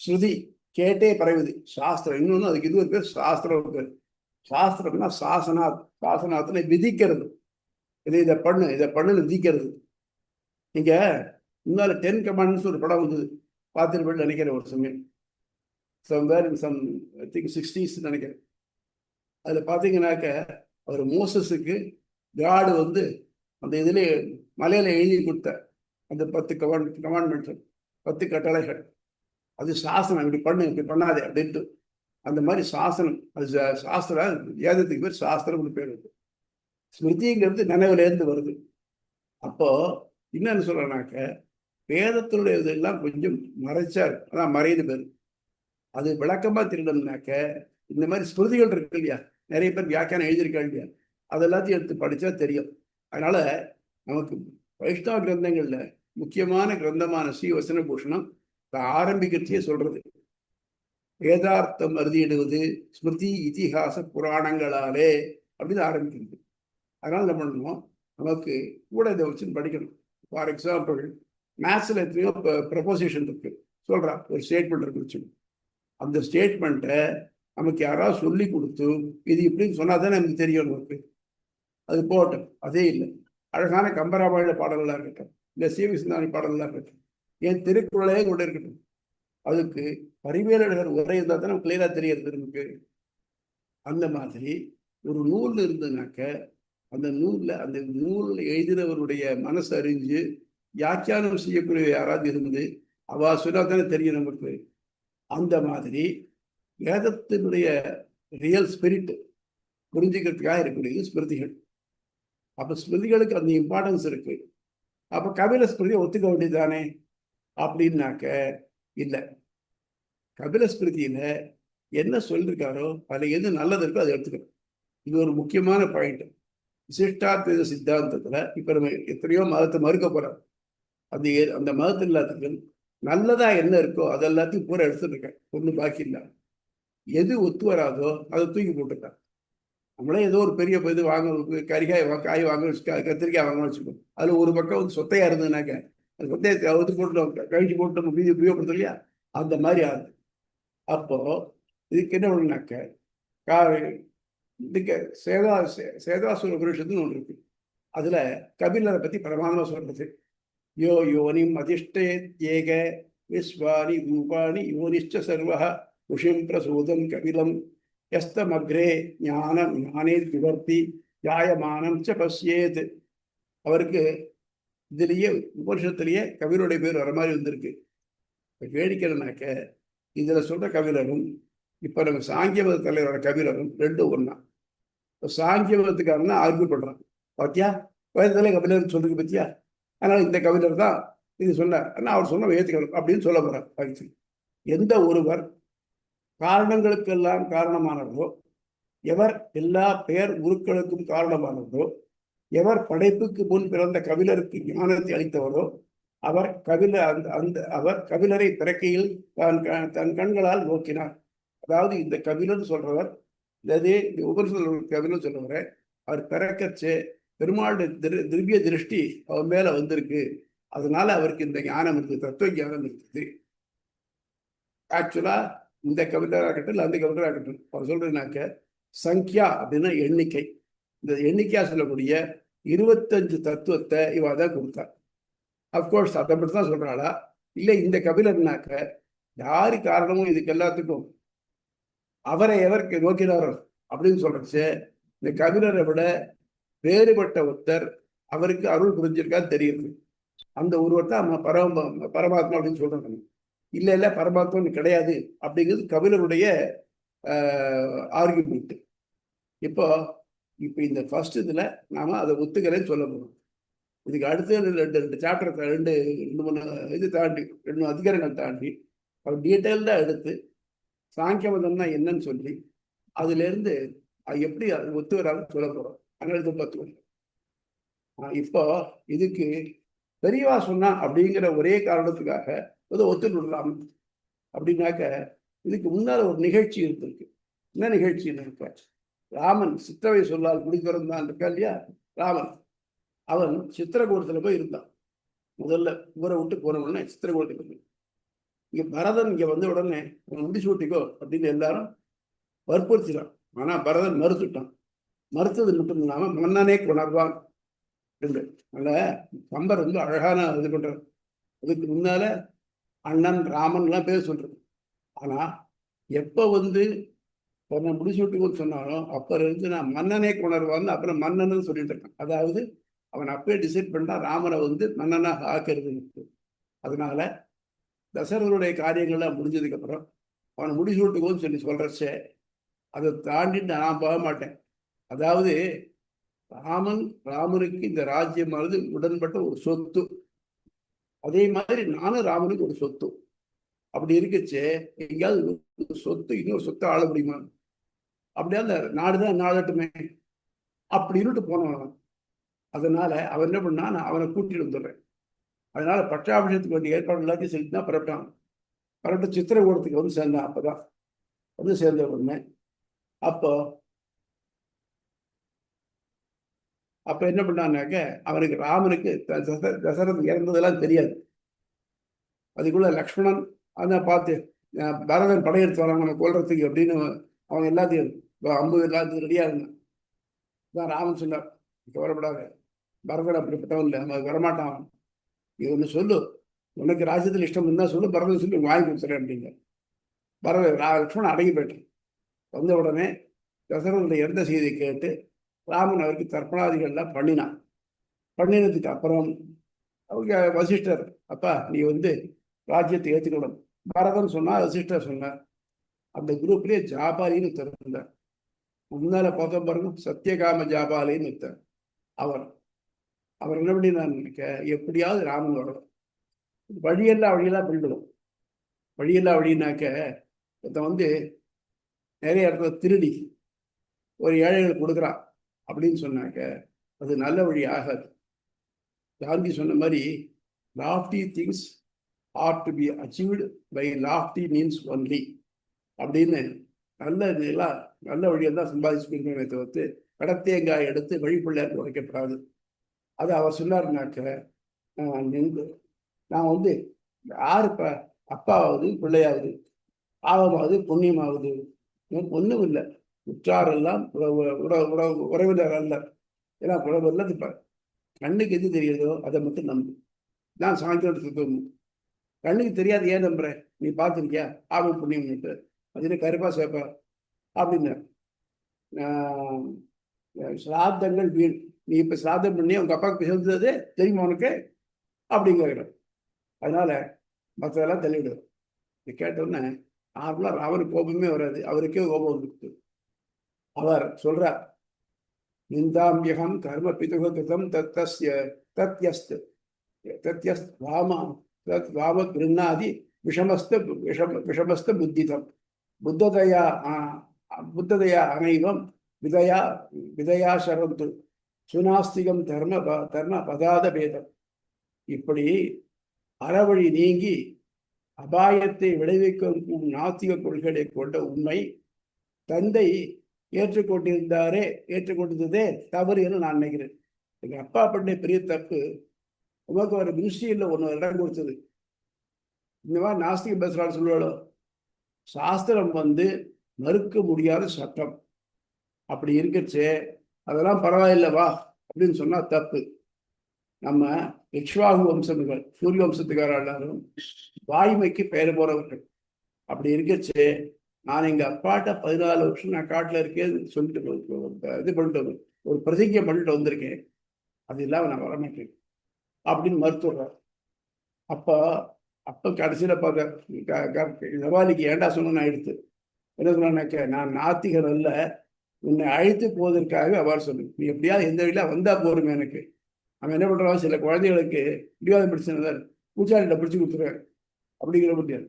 ஸ்ருதி கேட்டே பரவுது, சாஸ்திரம். இன்னொன்னு அதுக்கு இது ஒரு பேர் சாஸ்திரம் பேர். சாஸ்திரம்னா சாசனாத்துல விதிக்கிறது. இதை பண்ணுன்னு விதிக்கிறது. நீங்க முன்னால 10 கமாண்ட்ஸ் ஒரு படம் வந்தது, பார்த்துட்டு நினைக்கிறேன் ஒரு சமயம், I think 60s நினைக்கிறேன். அதுல பாத்தீங்கன்னாக்க அவர் மோசஸுக்கு காடு வந்து அந்த இதுல மலையில எழுதி கொடுத்த அந்த 10 கமாண்ட்மெண்ட்ஸ், 10 கட்டளைகள், அது சாசனம். இப்படி பண்ணு, இப்படி பண்ணாதே அப்படின்ட்டு. அந்த மாதிரி சாசனம், அது சாஸ்திரம். வேதத்துக்கு பேர் சாஸ்திரம்னு பேர் இருக்கு. ஸ்மிருதிங்கிறது நினைவுலேருந்து வருது. அப்போ என்னன்னு சொல்றேன்னாக்க வேதத்தினுடைய இதெல்லாம் கொஞ்சம் மறைச்சார், அதான் மறைந்து பேர். அது விளக்கமா தெரியணும்னாக்க இந்த மாதிரி ஸ்மிருதிகள் இருக்கு இல்லையா, நிறைய பேர் வியாக்கியானம் எழுதியிருக்காங்க இல்லையா, அது எல்லாத்தையும் எடுத்து படிச்சா தெரியும். அதனால நமக்கு வைஷ்ணவ கிரந்தங்கள்ல முக்கியமான கிரந்தமான ஸ்ரீ வசனபூஷணம் ஆரம்பிக்கிறதையே சொல்றது வேதார்த்தம் அறுதியிடுவது ஸ்மிருதி இதிகாச புராணங்களாலே அப்படின்னு ஆரம்பிக்கிறது. அதனால என்ன பண்ணணும், நமக்கு கூட இதை வச்சு படிக்கணும். ஃபார் எக்ஸாம்பிள் மேத்ஸ்ல எத்தனையோ ப்ரப்போசிஷன் இருக்கு, சொல்றா ஒரு ஸ்டேட்மெண்ட் இருக்கு வச்சு, அந்த ஸ்டேட்மெண்ட்டை நமக்கு யாராவது சொல்லி கொடுத்து இது இப்படின்னு சொன்னாதான் நமக்கு தெரியும் நமக்கு. அது போகட்டும், அதே இல்லை. அழகான கம்பராமாயண பாடல்களாக இருக்கட்டும், இல்லை சிவி சிந்தாமணி பாடல்களாக இருக்கட்டும், ஏன் திருக்குறளே கூட இருக்கட்டும், அதுக்கு பரிமேலழகர் உரை இருந்தால் தான் நமக்கு கிளியரா தெரியாது நமக்கு. அந்த மாதிரி ஒரு நூல் இருந்ததுனாக்க அந்த நூல் எழுதினவருடைய மனசு அறிஞ்சு வியாக்கியானம் செய்யக்கூடிய யாராவது இருந்து அவா சொன்னா தானே தெரியும் நமக்கு. அந்த மாதிரி வேதத்தினுடைய ரியல் ஸ்பிரிட் புரிஞ்சுக்கிறதுக்காக இருக்கக்கூடிய ஸ்மிருதிகள். அப்ப ஸ்மிருதிகளுக்கு அந்த இம்பார்ட்டன்ஸ் இருக்கு. அப்ப கபில ஸ்மிருதியை ஒத்துக்க வேண்டியதுதானே அப்படின்னாக்க இல்லை. கபில ஸ்மிருதியில என்ன சொல்லிருக்காரோ அதுல எது நல்லது இருக்கோ அதை எடுத்துக்கணும். இது ஒரு முக்கியமான பாயிண்ட். விசிஷ்டாத்வைத சித்தாந்தத்துல இப்ப நம்ம எத்தனையோ மதத்தை மறுக்க போறோம். அந்த மதத்தில் எல்லாத்துக்கும் நல்லதா என்ன இருக்கோ அது எல்லாத்தையும் பூரா எடுத்துட்டு இருக்கேன், ஒண்ணு பாக்கி இல்லை. எது ஒத்து வராதோ அதை தூக்கி போட்டுருக்கான். நம்மளே ஏதோ ஒரு பெரிய இது வாங்க, காய் வாங்க, கத்திரிக்காய் வாங்கணும்னு வச்சுக்கோம். அதுல ஒரு பக்கம் வந்து சொத்தையா இருந்ததுனாக்க அந்த சொத்தையை ஒத்து போட்டு கழிச்சு போட்டு நம்ம மீதி உபயோகப்படுத்த இல்லையா, அந்த மாதிரி ஆகுது. அப்போ இதுக்கு என்ன ஒண்ணுனாக்க இதுக்கு சேதாசுர உபனிஷத்துன்னு ஒன்று இருக்கு. அதுல கபிலரை பத்தி பிரமாதமா சொல்றது, யோ யோனிம் அதிஷ்டே ஏக விஸ்வானி ரூபாணி யோனிஷ்ட சர்வ குஷிம் பிரசூதம் கபிலம் எஸ்தமக்ரே ஞானே விவர்த்தி யாயமானம் ச பசியேத். அவருக்கு இதுலயே உபனிஷத்துலயே கபிலருடைய பேர் வர மாதிரி வந்திருக்கு. வேடிக்கைனாக்க இதுல சொல்ற கபிலரும் இப்ப நம்ம சாங்கிய மத தலைவரோட கபிலரும் ரெண்டும் ஒன்னா. சாங்கிய மதத்துக்காரன் ஆர்கியூ பண்றான், பாத்தியா வேதத்திலே கபிலர் சொல்றதுக்கு பத்தியா, அதனால இந்த கபிலர் தான் இது சொன்னார், அவர் சொன்ன ஏத்துக்கணும் அப்படின்னு சொல்ல போறார். எந்த ஒருவர் காரணங்களுக்கெல்லாம் காரணமானவரோ, எவர் எல்லா பெயர் உருக்களுக்கும் காரணமானவரோ, எவர் படைப்புக்கு முன் பிறந்த கபிலருக்கு ஞானத்தை அளித்தவரோ அவர் கபிலரை பிறக்கையில் தன் கண்களால் நோக்கினார். அதாவது இந்த கபிலர் சொல்றவர், உபனிஷத்தில் கபிலர் சொல்றவரை அவர் பிறக்கச்சே பெருமாளுடைய திவ்ய திருஷ்டி அவர் மேல வந்திருக்கு, அதனால அவருக்கு இந்த ஞானம் இருக்குது, தத்துவ ஞானம் இருக்குது. ஆக்சுவலா இந்த கபிலராகட்டும் இல்லை அந்த கபிலராகட்டும் அவர் சொல்றதுனாக்க சங்கியா அப்படின்னா எண்ணிக்கை. இந்த எண்ணிக்கையா சொல்லக்கூடிய 25 தத்துவத்தை இவ தான் கொடுத்தார். அப்கோர்ஸ் அதை மட்டும் தான் சொல்றாளா இல்லை, இந்த கபிலர்னாக்க யாரு காரணமும் இதுக்கு எல்லாத்துக்கும் அவரை எவர் நோக்கினாரோ அப்படின்னு சொல்றச்சு, இந்த கபிலரை விட வேறுபட்ட ஒருத்தர் அவருக்கு அருள் புரிஞ்சிருக்கான்னு தெரியுது. அந்த ஒருவர் தான் பரமாத்மா அப்படின்னு சொல்றாங்க. இல்ல பரமாத்மா கிடையாது அப்படிங்கிறது கபிலருடைய ஆர்குமெண்ட். இப்போ இந்த ஃபர்ஸ்ட் இதுல நாம அதை ஒத்துக்கிறேன்னு சொல்ல போறோம். இதுக்கு அடுத்த ரெண்டு சாப்டர், 2-3 இது தாண்டி 2 அதிகாரங்கள் தாண்டி அவர் டீட்டெயில்டா எடுத்து சாங்கிய மதம்னா என்னன்னு சொல்லி அதுல இருந்து எப்படி ஒத்து வராதுன்னு சொல்ல போறோம். அதனால பார்த்துக்கோங்க. இப்போ இதுக்கு பெரியவா சொன்னா அப்படிங்கிற ஒரே காரணத்துக்காக ஒத்துட்டு விடலாம் அப்படின்னாக்க, இதுக்கு முன்னால ஒரு நிகழ்ச்சி இருந்திருக்கு. என்ன நிகழ்ச்சின்னு இருக்க, ராமன் சித்திரவை சொல்லால் குடிக்கிறந்தான் இருக்கா இல்லையா, ராமன் அவன் சித்திரகூடத்துல போய் இருந்தான். முதல்ல ஊரை விட்டு போன உடனே சித்திரகூடத்துக்கு போய் இங்க பரதன் இங்க வந்த உடனே முடிசூட்டிக்கோ அப்படின்னு எல்லாரும் வற்புறுத்தினான். ஆனா பரதன் மறுத்துட்டான். மறுத்தது மட்டும் இல்லாம மன்னனே கொணர்வான் என்று நல்ல கம்பர் வந்து அழகான இது பண்றார். அதுக்கு முன்னால அண்ணன் ராமன் எல்லாம் பேர் சொல்றது. ஆனா எப்ப தன்னை முடிசூட்டிக்கோன்னு சொன்னாலும் அப்ப இருந்து நான் மன்னனே கொணர்வான்னு அப்புறம் மன்னன்னு சொல்லிட்டு இருக்கான். அதாவது அவன் அப்பயே டிசைட் பண்ணா ராமனை மன்னனாக ஆக்கிறது. அதனால தசரதனுடைய காரியங்கள்லாம் முடிஞ்சதுக்கு அப்புறம் அவனை முடிசூட்டுக்கோன்னு சொல்லி சொல்றச்சே அதை தாண்டிட்டு நான் போக மாட்டேன். அதாவது ராமனுக்கு இந்த ராஜ்யமானது உடன்பட்ட ஒரு சொத்து, அதே மாதிரி நானும் ராமனுக்கு ஒரு சொத்து. அப்படி இருக்குச்சே எங்கேயாவது சொத்து இன்னொரு சொத்தை ஆள முடியுமா? அப்படியா அந்த நாடுதான் நாடட்டுமே அப்படின்னுட்டு போனவன். அதனால அவன் என்ன பண்ணா, நான் அவனை கூட்டிட்டு வந்துடுறேன். அதனால பட்டாபிஷேகத்துக்கு வேண்டிய ஏற்பாடு எல்லாத்தையும் செலுத்தி தான் புறப்பட்டான். புறப்பட்டு சித்திரகூடத்துக்கு வந்து சேர்ந்தான். அப்பதான் வந்து சேர்ந்த உடனே அப்போ அப்ப என்ன பண்ணான்னாக்க, அவனுக்கு ராமனுக்கு தசரத் இறந்ததெல்லாம் தெரியாது. அதுக்குள்ள லக்ஷ்மணன் அதான் பார்த்து பரதன் படையெடுத்து வரான் அவனை கொல்றதுக்கு அப்படின்னு அவங்க எல்லாத்தையும் அம்பு எல்லாத்தையும் ரெடியா இருந்தான். தான் ராமன் சொன்னார், கவலைப்படாத, பரதன் அப்படிப்பட்டவன் இல்லை, அவன் வரமாட்டான். இது ஒன்று சொல்லு, உனக்கு ராஜ்யத்தில் இஷ்டம் இருந்தா சொல்லு, பரதன் சொல்லி வாங்கி கொடுத்துறேன் அப்படிங்க. பரதன் லக்ஷ்மணன் அடங்கி போயிட்டான். வந்த உடனே தசரனுடைய இறந்த செய்தியை கேட்டு ராமன் அவருக்கு தர்ப்பணாதிகள்லாம் பண்ணினான். பண்ணினதுக்கு அப்புறம் அவங்க வசிஷ்டர், அப்பா நீ வந்து ராஜ்யத்தை ஏற்றுக்கணும் பரதன் சொன்னா, வசிஷ்டர் சொன்னார். அந்த குரூப்லயே ஜாபாலின்னு திறந்தார். முன்னால பார்க்க பாருங்க, சத்தியகாம ஜாபாலின்னு ஒருத்தர். அவர் அவர் என்ன பண்ணினான்னு நினைக்க, எப்படியாவது ராமன் வரணும், வழியெல்லாம் பிடிக்கணும். வழியெல்லாம் வழினாக்க ஒருத்தன் வந்து நிறைய இடத்துல திருடி ஒரு ஏழைகளுக்கு கொடுக்குறான் அப்படின்னு சொன்னாக்க அது நல்ல வழி ஆகாது. காந்தி சொன்ன மாதிரி lofty things are to be achieved by lofty means only அப்படின்னு நல்ல வழியில் தான் சம்பாதிச்சுக்கணுமே தவிர்த்து கடத்தேங்காய் எடுத்து வழிப்பிள்ளையாருக்கு உடைக்கப்படாது. அது அவர் சொன்னார்னாக்க, நான் வந்து யாரு அப்பாவது பிள்ளையாவது பாவமாவது புண்ணியமாவது ஒன்றும் இல்லை, உற்றாரெல்லாம் உறவினர் அல்ல. ஏன்னா உறவெல்லாம் இப்ப கண்ணுக்கு எது தெரியுதோ அதை மட்டும் நம்பு. நான் சாயந்தரம் கண்ணுக்கு தெரியாது ஏன் நம்புறேன், நீ பார்த்துருக்கியா பாவம் புண்ணியம்னுட்டு, அது கருப்பா சேப்பா அப்படின்னு. சிராதங்கள் வீண், நீ இப்ப சிராதம் பண்ணி உங்க அப்பாவுக்கு சேர்ந்தது தெரியுமா உனக்கு அப்படிங்கிற. அதனால மற்றதெல்லாம் தள்ளிவிடும். இது கேட்டோன்னே நார்மலா அவருக்கு கோபமே வராது, அவருக்கே கோபம் வந்துருக்கு. அவர் சொல்றார், நிந்தாம்பியகம் கர்ம பிதுகிருதம் தத்யஸ்த் வாம கிருண்ணாதி விஷமஸ்த புத்திதம் புத்ததையா அனைவம் விதையா சரந்து சுனாஸ்திகம் தர்ம பதாத பேதம். இப்படி அறவழி நீங்கி அபாயத்தை விளைவிக்கும் நாத்திக கொள்கைகளை கொண்ட உண்மை தந்தை ஏற்றுக்கொண்டிருந்ததே தவறு என்று நான் நினைக்கிறேன். எங்க அப்பா பண்ண பெரிய தப்பு, உமக்கு ஒரு மினிஸ்ட்ரியில் ஒன்று இடம் கொடுத்தது. இந்த மாதிரி நாஸ்திக பேசுறான்னு சொல்லுவாளோ, சாஸ்திரம் வந்து மறுக்க முடியாத சட்டம். அப்படி இருக்கச்சே அதெல்லாம் பரவாயில்லவா அப்படின்னு சொன்னா தப்பு. நம்ம இக்ஷ்வாகு வம்சங்கள், சூரிய வம்சத்துக்கார எல்லாரும் வாய்மைக்கு பெயர் போறவர்கள். அப்படி இருக்கச்சே நான் எங்க அப்பாட்ட 14 வருஷம் நான் காட்டுல இருக்கேன் சொல்லிட்டு இது பண்ணிட்டு ஒரு பிரதிஜை பண்ணிட்டு வந்திருக்கேன், அது இல்லாம நான் வரமாட்டேன் அப்படின்னு மறுத்துடுறார். அப்ப கடைசியில பார்க்க ஜவாலிக்கு ஏண்டா சொன்ன நான் எடுத்து என்ன சொன்னாக்க, நான் நாத்திகர் அல்ல, உன்னை அழைத்து போவதற்காக அவர் சொல்லு, நீ எப்படியாவது எந்த வழியில வந்தா போருமே எனக்கு. அவன் என்ன பண்றான், சில குழந்தைகளுக்கு பிடிவாதம் பிடிச்சதான் பூச்சாண்டிட்ட பிடிச்சி கொடுத்துருவேன் அப்படிங்கிற முடியாது.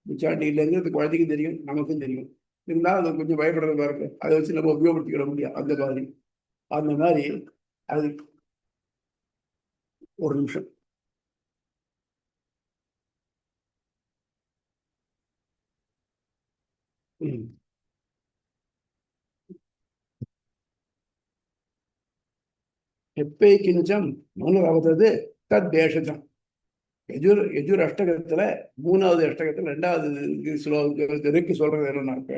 பூச்சாண்டி இல்லைங்கிறது குழந்தைக்கும் தெரியும், நமக்கும் தெரியும். இருந்தாலும் அது கொஞ்சம் பயப்படுறது பாருங்க, அதை வச்சு நம்ம உபயோகப்படுத்திக்கிற முடியும். அந்த மாதிரி அது ஒரு நிமிஷம். எப்பை கிஞ்சம் மனுரவதது தத் தேசம். யஜுர் அஷ்டகத்துல 3வது அஷ்டகத்துல 2வது ஸ்லோகத்துக்கு சொல்றது என்னன்னாக்க,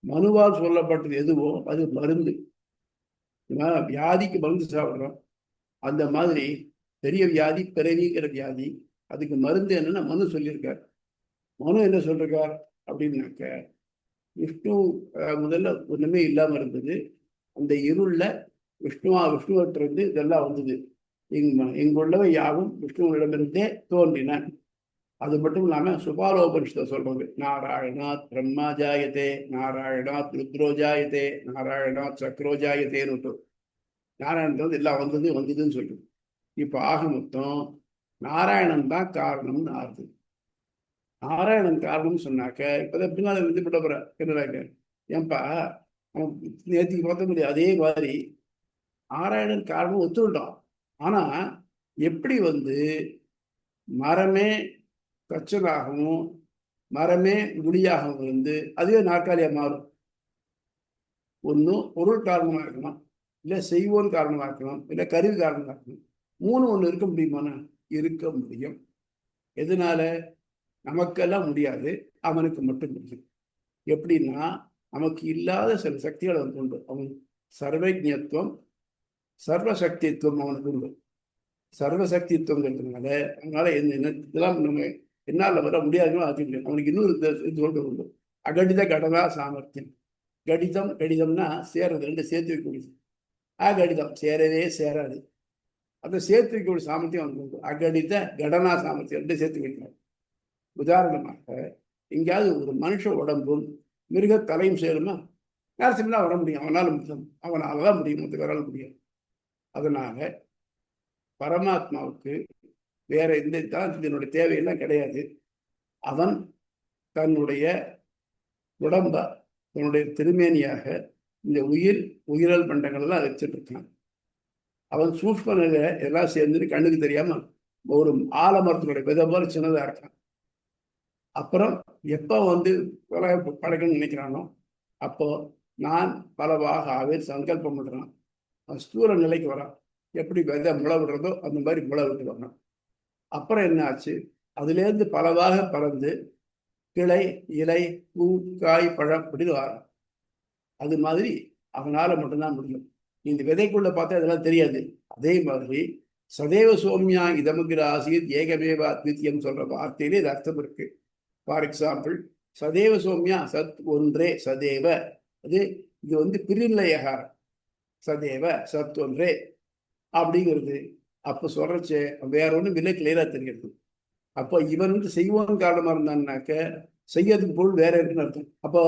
மனுவால் சொல்லப்பட்டது எதுவோ அது மருந்து. வியாதிக்கு மருந்து சாப்பிட்றோம், அந்த மாதிரி பெரிய வியாதி பிறவிங்கிற வியாதி, அதுக்கு மருந்து என்னன்னா மனு சொல்லியிருக்கார். மனு என்ன சொல்றார் அப்படின்னாக்க, விஷ்ணு முதல்ல ஒண்ணுமே இல்லாம இருந்தது, அந்த இருள்ல விஷ்ணுவிட்டிருந்து இதெல்லாம் வந்தது. இங்குள்ளவை யாவும் விஷ்ணுவிடமிருந்தே தோன்றின. அது மட்டும் இல்லாம சுபாலோபனிஷத்தை சொல்றது, நாராயணாத் பிரம்மா ஜாயத்தே, நாராயணாத் ருத்ரோ ஜாயத்தே, நாராயணாத் சக்ரோ ஜாயத்தேன்னு நாராயணன் எல்லாம் வந்ததுன்னு சொல்லுது. இப்ப ஆக மொத்தம் நாராயணன் தான் காரணம்னு ஆகுது. நாராயணன் காரணம்னு சொன்னாக்க இப்பதான் எப்படினாலும் இது பண்ண போற என்னடாக்க, ஏன்பா நேற்றுக்கு பார்த்த முடியாது. அதே மாதிரி நாராயணன் காரணம் ஒத்துக்கிட்டோம். ஆனா எப்படி வந்து மரமே கச்சலாகவும் மரமே முடியாகவும் இருந்து அதுவே நாற்காலியாக மாறும். ஒன்றும் பொருள் காரணமாக இருக்கலாம், இல்லை செய்வோன் காரணமாக இருக்கலாம், இல்லை கருவி காரணமாக இருக்கலாம். ஒன்று இருக்க முடியுமானா இருக்க முடியும். எதனால? நமக்கெல்லாம் முடியாது, அவனுக்கு மட்டும் முடியும். எப்படின்னா நமக்கு இல்லாத சில சக்திகள் அவனுக்கு உண்டு. அவன் சர்வஜத்துவம் சர்வசக்தித்துவம் அவனுக்கு உண்டு. சர்வசக்தித்துவங்கிறதுனால அதனால இதெல்லாம் நம்ம என்னால் வர முடியாதுன்னு ஆக்க முடியும். அவனுக்கு இன்னொரு இது உண்டு, அகடித கடனா சாமர்த்தியம். கடிதம்னா சேர்றது, ரெண்டு சேர்த்து வைக்கக்கூடியது. அகடிதம் சேரவே சேராது, அதை சேர்த்து வைக்கக்கூடிய சாமர்த்தியம் அவனுக்கு உண்டு. அகடித கடனா சாமர்த்தியம் ரெண்டு சேர்த்து வைக்கணும். உதாரணமாக எங்கேயாவது ஒரு மனுஷ உடம்பும் மிருக தலையும் சேருமா? நேரத்துலாம் வர முடியும், அவனால தான் முடியும், வரல முடியும். அதனால பரமாத்மாவுக்கு வேற எந்த இதனுடைய தேவையெல்லாம் கிடையாது. அவன் தன்னுடைய உடம்ப தன்னுடைய திருமேனியாக இந்த உயிரல் பண்டங்கள் எல்லாம் வச்சுட்டு இருக்கான். அவன் சூஷ்ம நிலை எல்லாம் சேர்ந்துட்டு கண்ணுக்கு தெரியாம ஒரு ஆலமரத்தினுடைய விதை போல சின்னதா இருக்கான். அப்புறம் எப்போ படைக்கணும்னு நினைக்கிறானோ அப்போ நான் பலவாக ஆவே சங்கல்பம் பண்றான். ஸ்தூல நிலைக்கு வரான். எப்படி விதை முளை விடுறதோ அந்த மாதிரி முளை விட்டு வரணும். அப்புறம் என்ன ஆச்சு? அதுலேருந்து பலவாக பறந்து கிளை, இலை, பூ, காய், பழம் அப்படின்னு வரும். அது மாதிரி அவனால மட்டும்தான் முடியும். இந்த விதைக்குள்ள பார்த்தா அதெல்லாம் தெரியாது. அதே மாதிரி சதேவ சோம்யா இதமுகிற ஆசிரியர் ஏகமேவ அத்வித்தியம் சொல்ற வார்த்தையிலே இது அர்த்தம் இருக்கு. ஃபார் எக்ஸாம்பிள், சதேவ சோம்யா சத் ஒன்றே சதேவ, இது பிரிநிலையகாரம். சதேவ சத் ஒன்றே அப்படிங்கிறது அப்போ சொல்றச்சு வேற ஒன்றும் இல்லை, கிளியரா தெரிகிறது. அப்போ இவன் செய்வோம் காரணமா இருந்தான்னாக்க செய்யறதுக்கு பொருள் வேற இருக்குன்னு அர்த்தம். அப்போ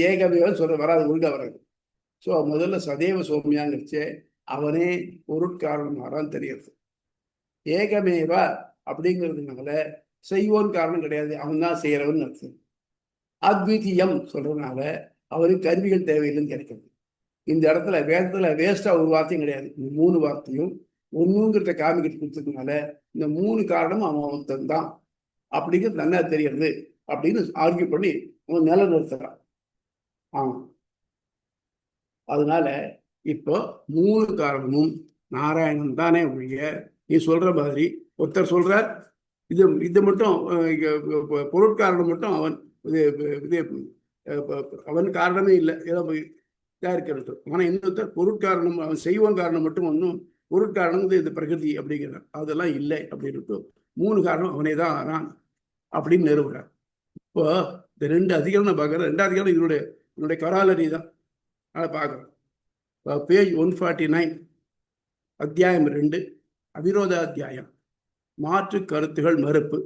ஏகமேவ சொல்ற வராது, ஒழுங்கா வராது. ஸோ முதல்ல சதேவ சோமியாங்கிறச்சு அவனே பொருட்காரணமாகதான் தெரியுது. ஏகமேவா அப்படிங்கிறதுனால செய்வோன் காரணம் கிடையாது, அவன் தான் செய்யறவன் அர்த்தம். அத்விதீயம் சொல்றதுனால அவருக்கு கருவிகள் தேவையில்லைன்னு கிடைக்கிறது. இந்த இடத்துல வேதத்துல வேஸ்டா ஒரு வார்த்தையும் கிடையாது. இந்த 3 வார்த்தையும் ஒண்ணுங்கிறத காமிக்கிட்டு கொடுத்ததுனால இந்த 3 காரணமும் அவன் தான் அப்படிங்கிறது நல்லா தெரியறது அப்படின்னு ஆர்கியூ பண்ணி அவன் நிலைநிறுத்துறான். அதனால இப்போ 3 காரணமும் நாராயணன் தானே ஒழிய நீ சொல்ற மாதிரி ஒருத்தர் சொல்றார் இது மட்டும் பொருட்காரணம் மட்டும் அவன் காரணமே இல்லை, ஏதோ இதாக இருக்கிறது. ஆனால் இன்னொருத்தர் பொருட்காரணம் அவன் செய்வோன் காரணம் மட்டும் ஒன்றும் பொருட்காரணம் இது பிரகிருதி அப்படிங்கிறார். அதெல்லாம் இல்லை அப்படின்னு 3 காரணம் அவனே தான் ஆனான் அப்படின்னு நிறுவுறார். இப்போ இந்த 2 அதிகாரம் நான் பார்க்குறேன். 2வது அதிகாரம் என்னுடைய கராலரி தான். அதை பார்க்குறோம். பேஜ் 149 அத்தியாயம் 2 அவிரோத அத்தியாயம், மாற்று கருத்துகள் மறுப்பு,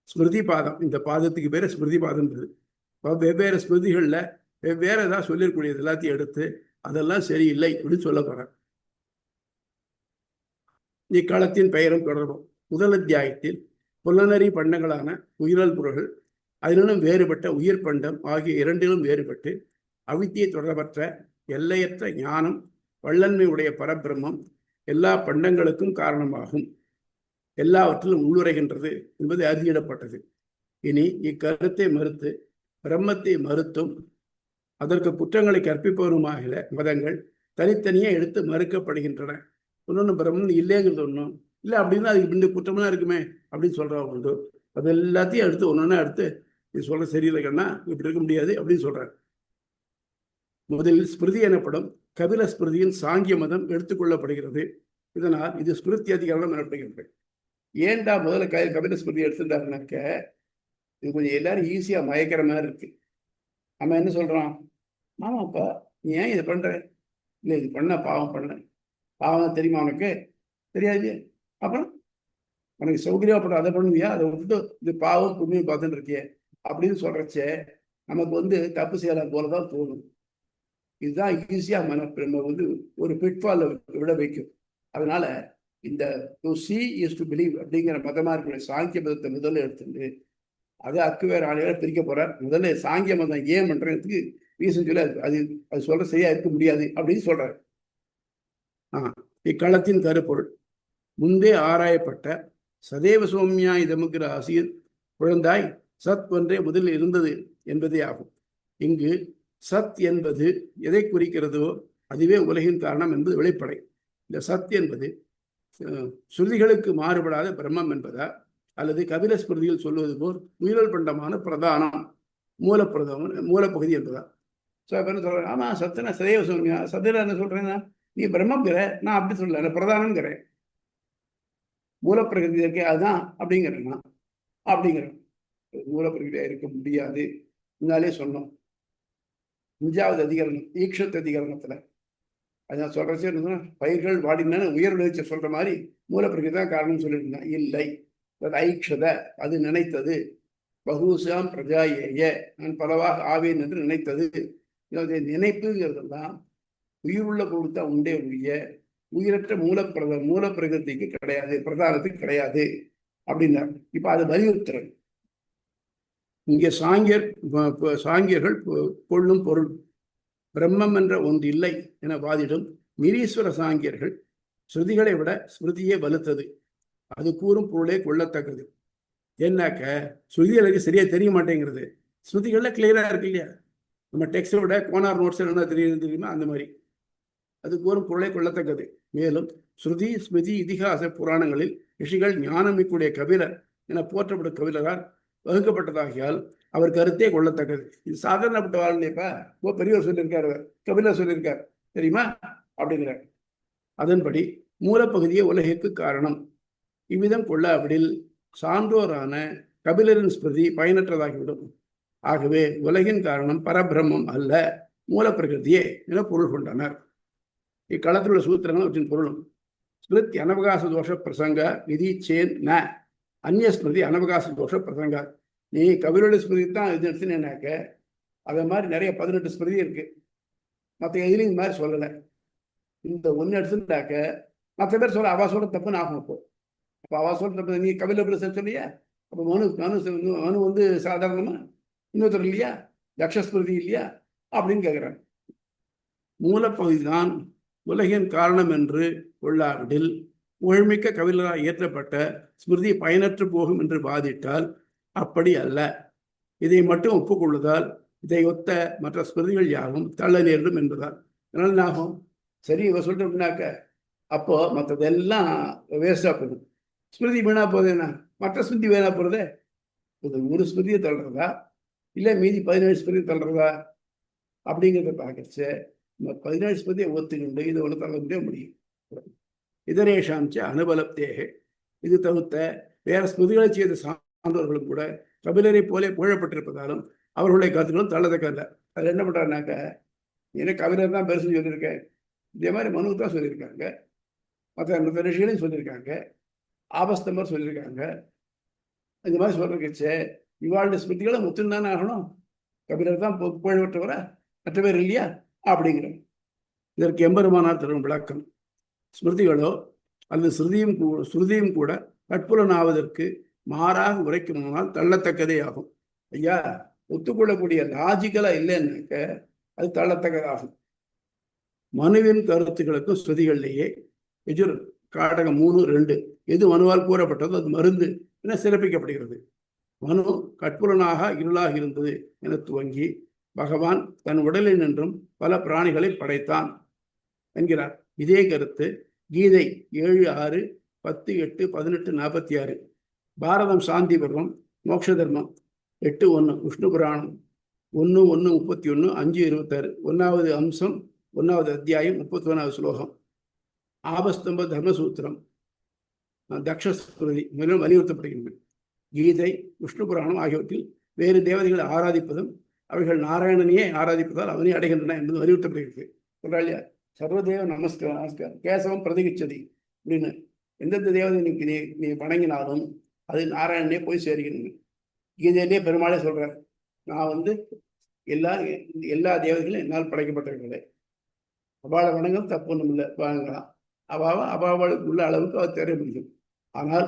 ஸ்மிருதி பாதம். இந்த பாதத்துக்கு பேர் ஸ்மிருதி பாதம். வெவ்வேறு ஸ்மிருதிகளில் வெவ்வேறு ஏதாவது சொல்லிருக்கூடியது எல்லாத்தையும் எடுத்து அதெல்லாம் சரியில்லை அப்படின்னு சொல்ல போறேன். இக்காலத்தின் பெயரும் தொடரும். முதல் அத்தியாயத்தில் புலனறி பண்டங்களான உயிரல் பொருள்கள், அதிலும் வேறுபட்ட உயிர் பண்டம் ஆகிய இரண்டிலும் வேறுபட்டு அவித்தியை தொடர்பற்ற எல்லையற்ற ஞானம் வல்லன்மை உடைய பரபிரம்மம் எல்லா பண்டங்களுக்கும் காரணமாகும், எல்லாவற்றிலும் உள்ளுரைகின்றது என்பது அறியிடப்பட்டது. இனி இக்கருத்தை மறுத்து பிரம்மத்தை மறுத்தும் அதற்கு குற்றங்களை கற்பிப்பவருமாக மதங்கள் தனித்தனியே எடுத்து மறுக்கப்படுகின்றன. ஒன்னொன்று பிரம்மன் இல்லைங்கிறது ஒன்றும் இல்லை அப்படின்னா அதுக்கு இந்த குற்றமெல்லாம் இருக்குமே அப்படின்னு சொல்றவங்க உண்டு. அது எல்லாத்தையும் எடுத்து ஒன்னொன்னா எடுத்து இது சொல்ற சரியில்லைன்னா இப்படி இருக்க முடியாது அப்படின்னு சொல்றாரு. முதலில் ஸ்மிருதி எனப்படும் கபில ஸ்மிருதியின் சாங்கிய மதம் எடுத்துக்கொள்ளப்படுகிறது. இதனால் இது ஸ்மிருதி அதிகாரம் எனப்படுகிறது. ஏன்டா முதல்ல கபில ஸ்மிருதி எடுத்துட்டாருனாக்க இது கொஞ்சம் எல்லாரும் ஈஸியா மயக்கிற மாதிரி இருக்கு. நம்ம என்ன சொல்றோம்? ஆமாப்பா நீ ஏன் இதை பண்ற? இல்லை இது பண்ண பாவம் பாவம் தெரியுமா உனக்கு? தெரியாது. அப்புறம் உனக்கு சௌகரியப்பட்ட அதை பண்ணுவியா? அதை விட்டு இது பாவம் புண்ணியம் பார்த்துட்டு இருக்கிய அப்படின்னு சொல்றச்சே நமக்கு தப்பு செய்யலாம் போலதான் தோணும். இதுதான் ஈஸியா நம்ம ஒரு பிட்ஃபால் விட வைக்கும். அதனால இந்த to see is to believe அப்படிங்கிற மதமா இருக்கிற சாங்கிய மதத்தை முதல்ல எடுத்துட்டு அதை வேறு ஆளுகளை பிரிக்க போறார். முதல்ல சாங்கிய மதம் ஏன் பண்றதுக்கு ரீசன் சொல்லி அது சொல்ற சரியா இருக்க முடியாது அப்படின்னு சொல்றாரு. இக்களத்தின் கருப்பொருள் முன்பே ஆராயப்பட்ட சதேவ சோம்யா இதமுகிற ஆசியில் குழந்தாய் சத் ஒன்றே முதலில் இருந்தது என்பதே ஆகும். இங்கு சத் என்பது எதை குறிக்கிறதோ அதுவே உலகின் காரணம் என்பது வெளிப்படை. இந்த சத் என்பது ஸ்ருதிகளுக்கு மாறுபடாத பிரம்மம் என்பதா, அல்லது கபில ஸ்மிருதியில் சொல்வது போல் உயிரல் பண்டமான பிரதானம் மூலப்பகுதி என்பதா? ஸோ அப்போ என்ன சொல்கிறேன், ஆமாம் சத்துனா சதேவ சோம்யா, சத்துல என்ன சொல்கிறேன்னா நீ பிரம்மங்கிற, நான் அப்படி சொல்லல, பிரதானங்கிறேன், மூலப்பிரகிருதி இருக்கே அதுதான் அப்படிங்கிறேன் நான் அப்படிங்கிறேன். மூலப்பிரகிருதியா இருக்க முடியாது. முன்னாலே சொன்னோம் 5வது அதிகரணம் ஈக்ஷத் அதிகரணத்துல அதான் சொல்றச்சு பயிர்கள் வாடினான்னு உயர் விளைச்ச சொல்ற மாதிரி மூலப்பிரகிருதி தான் காரணம் சொல்லியிருந்தேன். இல்லை, ஐக்ஷத அது நினைத்தது, பகுசாம் பிரஜாயேய நான் பலவாக ஆவேன் என்று நினைத்தது. நினைப்புங்கிறது தான் உயிருள்ள பொருள் தான் உண்டே ஒழிய உயிரற்ற மூலப்பிரகிருதிக்கு கிடையாது, பிரதானத்துக்கு கிடையாது அப்படின்னார். இப்ப அது வலியுறுத்துறது. இங்கே சாங்கியர்கள் கொள்ளும் பொருள் பிரம்மம் என்ற ஒன்று இல்லை என வாதிடும் நிரீஸ்வர சாங்கியர்கள் ஸ்ருதிகளை விட ஸ்மிருதியே வலுத்தது, அது கூறும் பொருளே கொள்ளத்தக்கது. ஏன்னாக்க ஸ்ருதிகளுக்கு சரியா தெரிய மாட்டேங்கிறது, ஸ்ருதிகள்ல கிளியரா இருக்கு இல்லையா, நம்ம டெக்ஸ்டை விட கோனார் நோட்ஸ் என்ன தெரியுமா, அந்த மாதிரி அது கூறும் பொருளை கொள்ளத்தக்கது. மேலும் ஸ்ருதி ஸ்மிருதி இதிகாச புராணங்களில் ரிஷிகள் ஞானமிக்குடைய கபிலர் என போற்றப்படும் கபிலரால் வகுக்கப்பட்டதாகியால் அவர் கருத்தே கொள்ளத்தக்கது. இது சாதாரணப்பட்ட வாழ்க்கைப்பா பெரியவர் சொல்லியிருக்காரு, கபிலர் சொல்லியிருக்கார் தெரியுமா அப்படிங்கிறார். அதன்படி மூலப்பகுதியே உலகிற்கு காரணம். இவ்விதம் கொள்ளாவிடில் சான்றோரான கபிலரின் ஸ்மிருதி பயனற்றதாகிவிடும். ஆகவே உலகின் காரணம் பரபிரம்மம் அல்ல, மூலப்பிரகிருதியே என பொருள் கொண்டனர். இக்களத்தில் உள்ள சூத்திரங்கள் அவற்றின் பொருளும் ஸ்மிருதி அனவகாச தோஷ பிரசங்க விதி சேன் ந அந்நிய ஸ்மிருதி அனவகாச தோஷ பிரசங்க. நீ கபிலருடைய ஸ்மிருதி தான் இது எடுத்துனாக்க அதே மாதிரி நிறைய 18 ஸ்மிருதி இருக்கு, மற்ற எதுலையும் இந்த மாதிரி சொல்லலை. இந்த ஒன்று எடுத்துட்டாக்க மற்ற பேர் சொல்ல அவா சொல்ற தப்புன்னு ஆகும். அப்போ அவா சொல்ற தப்பு நீ கபில சொல்லியா, அப்போ மனு வந்து சாதாரணமா இன்னொருத்தர் இல்லையா, தக்ஷஸ்மிருதி இல்லையா அப்படின்னு கேட்குறாங்க. மூலப்பகுதி தான் உலகின் காரணம் என்று கொள்ளாவிடில் புகழ்மிக்க கபிலரால் இயற்றப்பட்ட ஸ்மிருதி பயனற்று போகும் என்று வாதிட்டால் அப்படி அல்ல. இதை மட்டும் ஒப்புக்கொள்வதால் இதை ஒத்த மற்ற ஸ்மிருதிகள் யாரும் தள்ள நேரிடும் என்பதால். அதனால என்ன ஆகும், சரி இவ சொல்லிட்டோம்னாக்க அப்போ மற்றதெல்லாம் வேஸ்டா போகும். ஸ்மிருதி வீணா போகுது, என்ன மற்ற ஸ்மிருதி வீணா போறதே, ஒரு ஸ்மிருதியை தள்ளுறதா இல்லை மீதி 17 ஸ்மிருதி தள்ளுறதா அப்படிங்கிறத பார்க்கச்சு 17 ஸ்மிருதியை ஒத்துக்கிண்டு இது ஒன்று தள்ள முடியும். இதரேஷாம்ச அனுபலப்தேகே, இது தவிர்த்த வேற ஸ்மிருதிகளை செய்த சான்றோர்களும் கூட கபிலரை போலே புகழப்பட்டிருப்பதாலும் அவர்களுடைய கருத்துக்களும் தள்ளதக்கல்ல. அதில் என்ன பண்றாருனாக்க, எனக்கு கபிலர் தான் பெருசுன்னு சொல்லியிருக்கேன், இதே மாதிரி மனு தான் சொல்லியிருக்காங்க, மற்ற ரிஷிகளையும் சொல்லியிருக்காங்க, ஆபஸ்தம்பர் சொல்லியிருக்காங்க. இந்த மாதிரி சொல்றதுக்கு இவாளுடைய ஸ்மிருதிகளை முத்துன்னு தானே ஆகணும், கபிலர் தான் புகழ்பெற்றவர மற்ற பேர் இல்லையா அப்படிங்கிற. இதற்கு எம்பெருமானார் தரும் விளக்கம், ஸ்மிருதிகளோ அல்லது ஸ்ருதியும் கூட கட்புலனாவதற்கு மாறாக உரைக்குமானால் தள்ளத்தக்கதே ஆகும். ஐயா ஒத்துக்கொள்ளக்கூடிய லாஜிக்கலா இல்லைன்னாக்க அது தள்ளத்தக்கதாகும். மனுவின் கருத்துக்களுக்கும் ஸ்ருதிகளிலேயே எஜுர் காடகம் 3:2 எது மனுவால் கூறப்பட்டதோ அது மருந்து என சிறப்பிக்கப்படுகிறது. மனு கட்புலனாக இருளாக இருந்தது என துவங்கி பகவான் தன் உடலில் நின்றும் பல பிராணிகளை படைத்தான் என்கிறார். இதே கருத்து கீதை 7:6, 10, 8, 18, 46, பாரதம் சாந்தி பர்வம் மோட்ச தர்மம் 8:1, விஷ்ணு புராணம் 1:1, 31, 5:26, 1வது அம்சம் 1வது அத்தியாயம் 31வது ஸ்லோகம், ஆபஸ்தம்ப தர்மசூத்திரம், தக்ஷஸ்மிருதி மேலும் வலியுறுத்தப்படுகின்றன. கீதை, விஷ்ணு புராணம் ஆகியவற்றில் வேறு தேவதைகளை ஆராதிப்பதும் அவைகள் நாராயணனையே ஆராதிப்பதால் அவனை அடைகின்றன என்பது வலியுறுத்தப்படுகிறது. சொல்றா இல்லையா, சர்வதேவ நமஸ்காரம் கேசவம் பிரதிகிச்சதி அப்படின்னு எந்தெந்த தேவதை நீ வணங்கினாலும் அது நாராயணனே போய் சேர்கிறது. கீதையிலே பெருமாளே சொல்றார், நான் வந்து எல்லா தேவதைகளும் என்னால் படைக்கப்பட்டிருக்கிறது, அவளை வணங்கம் தப்பு ஒன்றும் இல்லை, வணங்கலாம், அவாளுக்கு உள்ள அளவுக்கு அவள் தெரிய முடியும். ஆனால்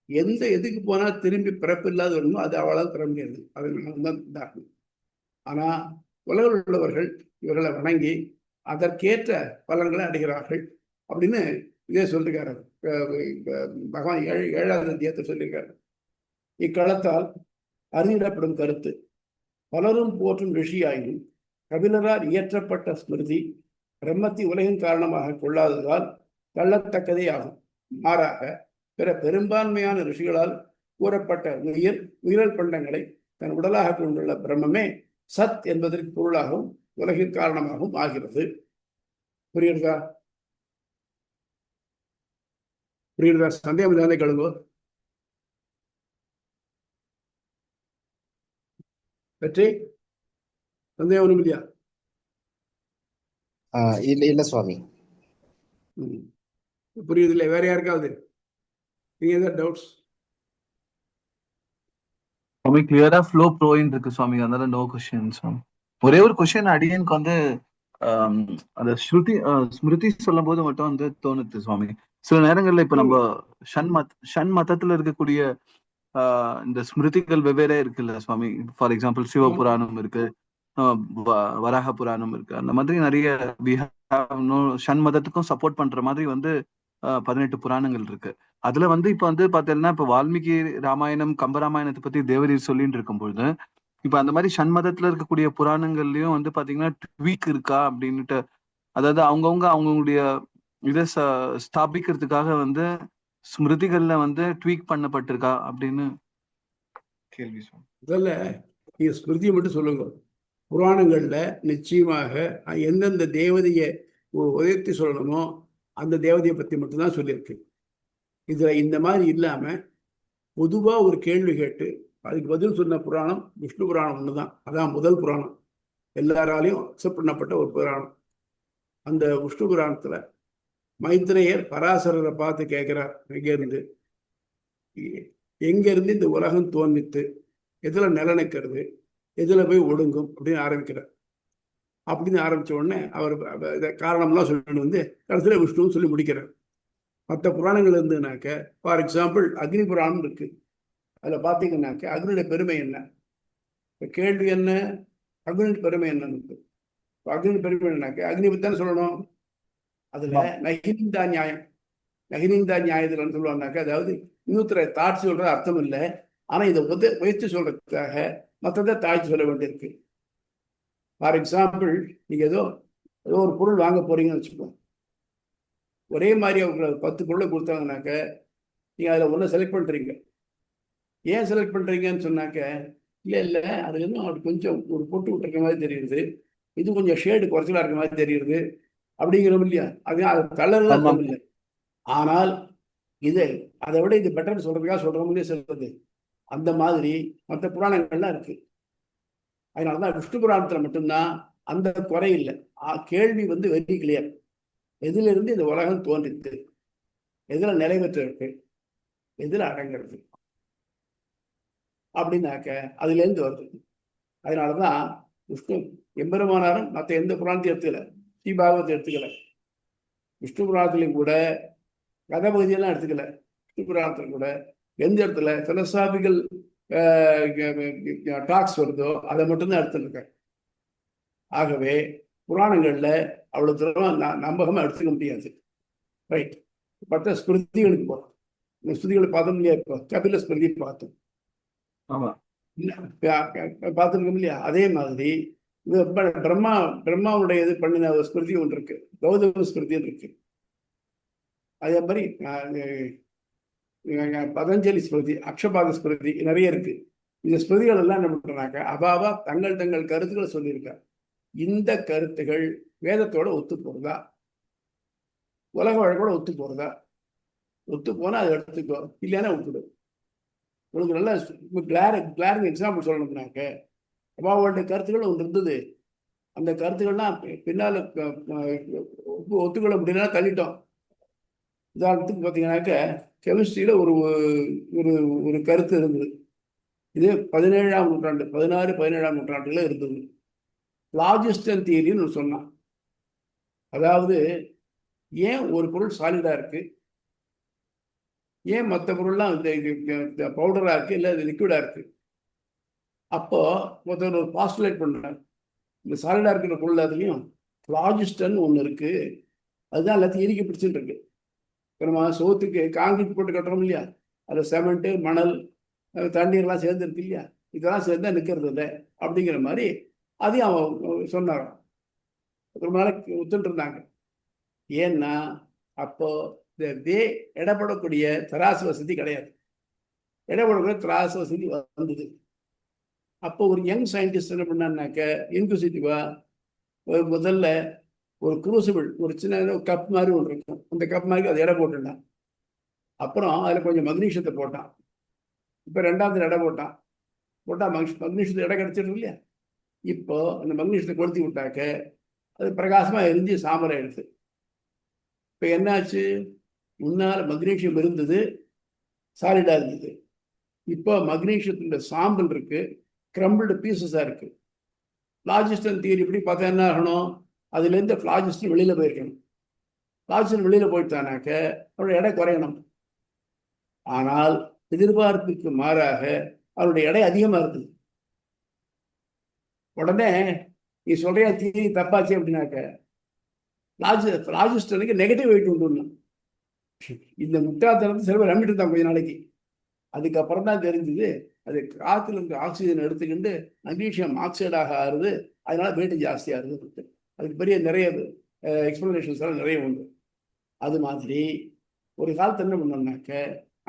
எதுக்கு போனால் திரும்பி பிறப்பு இல்லாத வரணுமோ அது அவளால் பெற முடியாது, அது தான் இதாகும். ஆனா உலகில் உள்ளவர்கள் இவர்களை வணங்கி அதற்கேற்ற பலன்களை அடைகிறார்கள் அப்படின்னு இதே சொல்லிருக்காரு. பகவான் 7வது அத்தியாயத்தை சொல்லியிருக்காரு. இக்களத்தால் அறியிடப்படும் கருத்து பலரும் போற்றும் ரிஷியாயினும் கபிலரால் இயற்றப்பட்ட ஸ்மிருதி பிரம்மத்தை உலகின் காரணமாக கொள்ளாததால் தள்ளத்தக்கதே ஆகும். மாறாக பிற பெரும்பான்மையான ரிஷிகளால் கூறப்பட்ட உயிரல் பண்டங்களை தன் உடலாக கொண்டுள்ள பிரம்மமே சத் என்பதற்கு பொருளாகவும் உலகின் காரணமாகவும் ஆகிறது. புரியுறதா? புரியுறதா? சந்தேகம் தானே கழுங்கோ. வெற்றி சந்தேகம் ஒண்ணும் இல்லையா? இல்ல இல்ல சுவாமி. புரியுது இல்லை? வேற யாருக்காவது நீங்க ஏதாவது டவுட்ஸ்? சுவாமி கிளியரா ஃப்ளோ ப்ரோயின் இருக்கு சுவாமி, அதனால நோ கொஸ்டின் சுவாமி. ஒரே ஒரு கொஸ்டின் அடியனுக்கு வந்து அந்த ஸ்மிருதி சொல்லும் போது மட்டும் வந்து தோணுது சுவாமி. சில நேரங்கள்ல இப்ப நம்ம ஷண் மதத்துல இருக்கக்கூடிய இந்த ஸ்மிருதிகள் வெவ்வேறே இருக்குல்ல சுவாமி. ஃபார் எக்ஸாம்பிள் சிவ புராணம் இருக்கு, வராக புராணம் இருக்கு. அந்த மாதிரி நிறைய ஷண் மதத்துக்கும் சப்போர்ட் பண்ற மாதிரி வந்து 18 புராணங்கள் இருக்கு. அதுல வந்து இப்ப வந்து பாத்தீங்கன்னா இப்ப வால்மீகி ராமாயணம் கம்பராமாயணத்தை பத்தி தேவரீர் சொல்லிட்டு இருக்கும் பொழுது இப்ப அந்த மாதிரி ஷண்மதத்துல இருக்கக்கூடிய புராணங்கள்லயும் வந்து பாத்தீங்கன்னா ட்வீக் இருக்கா அப்படின்னுட்டு, அதாவது அவங்களுடைய இதை ஸ்தாபிக்கிறதுக்காக வந்து ஸ்மிருதிகள்ல வந்து ட்வீக் பண்ணப்பட்டிருக்கா அப்படின்னு கேள்வி சொல்லுங்க. முதல்ல நீங்க ஸ்மிருதியை மட்டும் சொல்லுங்க. புராணங்கள்ல நிச்சயமாக எந்தெந்த தேவதையை உயர்த்தி சொல்லணுமோ அந்த தேவதையை பத்தி மட்டும்தான் சொல்லியிருக்கு. இதுல இந்த மாதிரி இல்லாம பொதுவா ஒரு கேள்வி கேட்டு அதுக்கு பதில் சொன்ன புராணம் விஷ்ணு புராணம் ஒண்ணுதான். அதான் முதல் புராணம், எல்லாராலையும் அக்செப்ட் பண்ணப்பட்ட ஒரு புராணம். அந்த விஷ்ணு புராணத்துல மைத்ரேயர் பராசரரை பார்த்து கேட்கிறார், எங்க இருந்து இந்த உலகம் தோன்றித்து, எதுல நிலநிற்கிறது, எதுல போய் ஒடுங்கும் அப்படின்னு ஆரம்பிக்கிறார். அப்படின்னு ஆரம்பிச்ச உடனே அவர் காரணம்லாம் சொல்லணும் வந்து கடைசியில் விஷ்ணுன்னு சொல்லி முடிக்கிறார். மற்ற புராணங்கள் இருந்துனாக்க ஃபார் எக்ஸாம்பிள் அக்னி புராணம் இருக்கு. அதுல பாத்தீங்கன்னாக்க அக்னியோட பெருமை என்ன, கேள்வி என்ன, அக்னி பெருமை என்னன்னு. அக்னி பெருமை என்னன்னாக்க அக்னி பத்தி தானே சொல்லணும். அதுல நகினிந்தா நியாயம், நகினிந்தா நியாயத்துல சொல்லுவாங்கனாக்க, அதாவது இன்னொருத்தரை தாட்சி சொல்ற அர்த்தம் இல்லை, ஆனா இதை முயற்சி சொல்றதுக்காக மற்றதை தாழ்ச்சி சொல்ல வேண்டியிருக்கு. ஃபார் எக்ஸாம்பிள் நீங்க ஏதோ ஒரு பொருள் வாங்க போறீங்கன்னு வச்சுக்கோங்க. ஒரே மாதிரி அவங்க 10 பொருளை கொடுத்தாங்கனாக்க நீங்க அதுல ஒண்ணு செலக்ட் பண்றீங்க. ஏன் செலக்ட் பண்றீங்கன்னு சொன்னாக்க, இல்ல அது இன்னும் அவருக்கு கொஞ்சம் ஒரு பொட்டு விட்டுருக்க மாதிரி தெரியுது, இது கொஞ்சம் ஷேடு குறைச்சலா இருக்க மாதிரி தெரியுது அப்படிங்கிறோம் இல்லையா? அது கலர்ல அர்த்தம் இல்லை. ஆனால் இது அதை விட இது பெட்டர் சொல்றதுக்காக சொல்றோம்னே சொல்றது. அந்த மாதிரி மற்ற புராணங்கள்லாம் இருக்கு. அதனாலதான் விஷ்ணு புராணத்துல மட்டும்தான் அந்த குறை இல்லை. கேள்வி வந்து வெரி கிளியர். எதுல இருந்து இந்த உலகம் தோன்றித்து, எதுல நிறைவேற்றிருக்கு, எதுல அடங்கிறது அப்படின்னாக்க அதுல இருந்து வருது. அதனாலதான் விஷ்ணு எம்பெருமானாரும் மற்ற எந்த புராணத்தையும் எடுத்துக்கல, ஸ்ரீபாகவத்தை எடுத்துக்கல, விஷ்ணு புராணத்திலையும் கூட கதை பகுதியெல்லாம் எடுத்துக்கல. விஷ்ணு புராணத்துல கூட எந்த இடத்துல பிலசாபிக்கல் டாக்ஸ் வருதோ அதை மட்டும்தான் எடுத்துருக்கேன். ஆகவே புராணங்கள்ல அவ்வளவு தூரம் நம்பகமா எடுத்துக்க முடியாது. ரைட். மற்ற ஸ்மிருதிகளுக்கு போறோம். இந்த ஸ்மிருதிகளை பார்த்தோம் இல்லையா? இப்போ கபில ஸ்மிருதி பார்த்தோம், பார்த்துருக்கோம் இல்லையா? அதே மாதிரி பிரம்மாவுடைய இது பண்ணின ஒரு ஸ்மிருதி ஒன்று இருக்கு, கௌதம ஸ்மிருதின்னு இருக்கு. அதே மாதிரி பதஞ்சலி ஸ்மிருதி, அக்ஷபாத ஸ்மிருதி நிறைய இருக்கு. இந்த ஸ்மிருதிகள் எல்லாம் என்ன பண்றாங்க, அபாவா தங்கள் தங்கள் கருத்துக்களை சொல்லியிருக்காங்க. இந்த கருத்துகள் வேதத்தோட ஒத்து போறதா, உலக வழக்கோட ஒத்து போறதா? ஒத்து போனா அதை எடுத்துக்கோ, இல்லைன்னா விட்டுடும். உங்களுக்கு நல்லா கிளாரிங் எக்ஸாம்பிள் சொல்லணும்னாக்க, அபாவோட கருத்துக்கள் ஒன்று இருந்தது. அந்த கருத்துக்கள்லாம் பின்னால ஒத்துக்கொள்ள முடியலன்னா தள்ளிட்டோம். உதாரணத்துக்கு பார்த்தீங்கன்னாக்க கெமிஸ்ட்ரியில ஒரு ஒரு கருத்து இருந்தது. இது 17ஆம் நூற்றாண்டு, 16-17ஆம் நூற்றாண்டுல இருந்தது. பிளாஜிஸ்டன் தியரின்னு சொன்னான். அதாவது ஏன் ஒரு பொருள் சாலிடா இருக்கு, ஏன் மற்ற பொருள்லாம் இந்த பவுடரா இருக்கு, இல்லை லிக்விடா இருக்கு. அப்போ மொத்தம் ஒரு பாஸ்டுலேட் பண்ணார், இந்த சாலிடா இருக்கிற பொருள் அதுலையும் பிளாஜிஸ்டன் ஒன்று இருக்கு, அதுதான் எல்லாத்தையும் இறுக்கி பிடிச்சுட்டு இருக்கு. இப்போ நம்ம சோத்துக்கு காங்கிரீட் போட்டு கட்டுறோம் இல்லையா, அதில் செமெண்ட்டு மணல் தண்ணீர்லாம் சேர்ந்து இருக்கு இல்லையா, இதெல்லாம் சேர்ந்தா நிற்கிறது இல்லை அப்படிங்கிற மாதிரி அதையும் அவன் சொன்னாரான். ரொம்ப நாளைக்கு ஒத்துட்டு இருந்தாங்க. ஏன்னா அப்போ இந்த இடப்படக்கூடிய தராசு வசதி கிடையாது. இடப்படக்கூடிய தராசு வசதி வந்தது. அப்போ ஒரு யங் சயின்டிஸ்ட் என்ன பண்ணான்னாக்க இன்குசிட்டிவா முதல்ல ஒரு குரூசிபிள், ஒரு சின்ன கப் மாதிரி ஒன்று இருக்கும், அந்த கப் மாதிரி அது எடை போட்டுட்டான். அப்புறம் அதில் கொஞ்சம் மக்னீஷியத்தை போட்டான். இப்போ ரெண்டாவது எடை போட்டான். மக்னீஷியத்தை எடை கிடைச்சிடும் இல்லையா. இப்போ அந்த மக்னீஷியத்தை கொளுத்தி விட்டாக்க அது பிரகாசமாக எரிஞ்சு சாம்பல் ஆயிடுது. இப்போ என்னாச்சு, முன்னால் மக்னீஷியம் இருந்தது, சாலிடாக இருந்தது. இப்போ மக்னீஷியத்தினுடைய சாம்பல் இருக்கு, கிரம்பிள்டு பீசஸாக இருக்கு. பிளாஜிஸ்டன் தியரி எப்படி பார்த்தா என்ன ஆகணும், அதுலேருந்து பிளாஜிஸ்டன் வெளியில் போயிருக்கணும். பிளாஜிஸ்டன் வெளியில் போயிட்டானாக்க அவருடைய எடை குறையணும். ஆனால் எதிர்பார்ப்புக்கு மாறாக அவருடைய எடை அதிகமாக இருந்தது. உடனே நீ சொல்றியா தியரி தப்பாச்சு அப்படின்னாக்க பிளாஜிஸ்டனுக்கு நெகட்டிவ் வெயிட் உண்டு. இந்த முட்டாத்தனத்தை சில பேர் நம்பிட்டு இருந்தான் கொஞ்ச நாளைக்கு. அதுக்கப்புறம் தான் தெரிஞ்சுது அது காற்றுல இருக்க ஆக்சிஜன் எடுத்துக்கிட்டு மக்னீஷியம் ஆக்சைடாக ஆறுது, அதனால வெயிட் ஜாஸ்தியாக இருந்தது. அதுக்கு பெரிய நிறைய எக்ஸ்பிளனேஷன்ஸ் எல்லாம் நிறைய உண்டு. அது மாதிரி ஒரு காலத்து என்ன பண்ணோம்னாக்க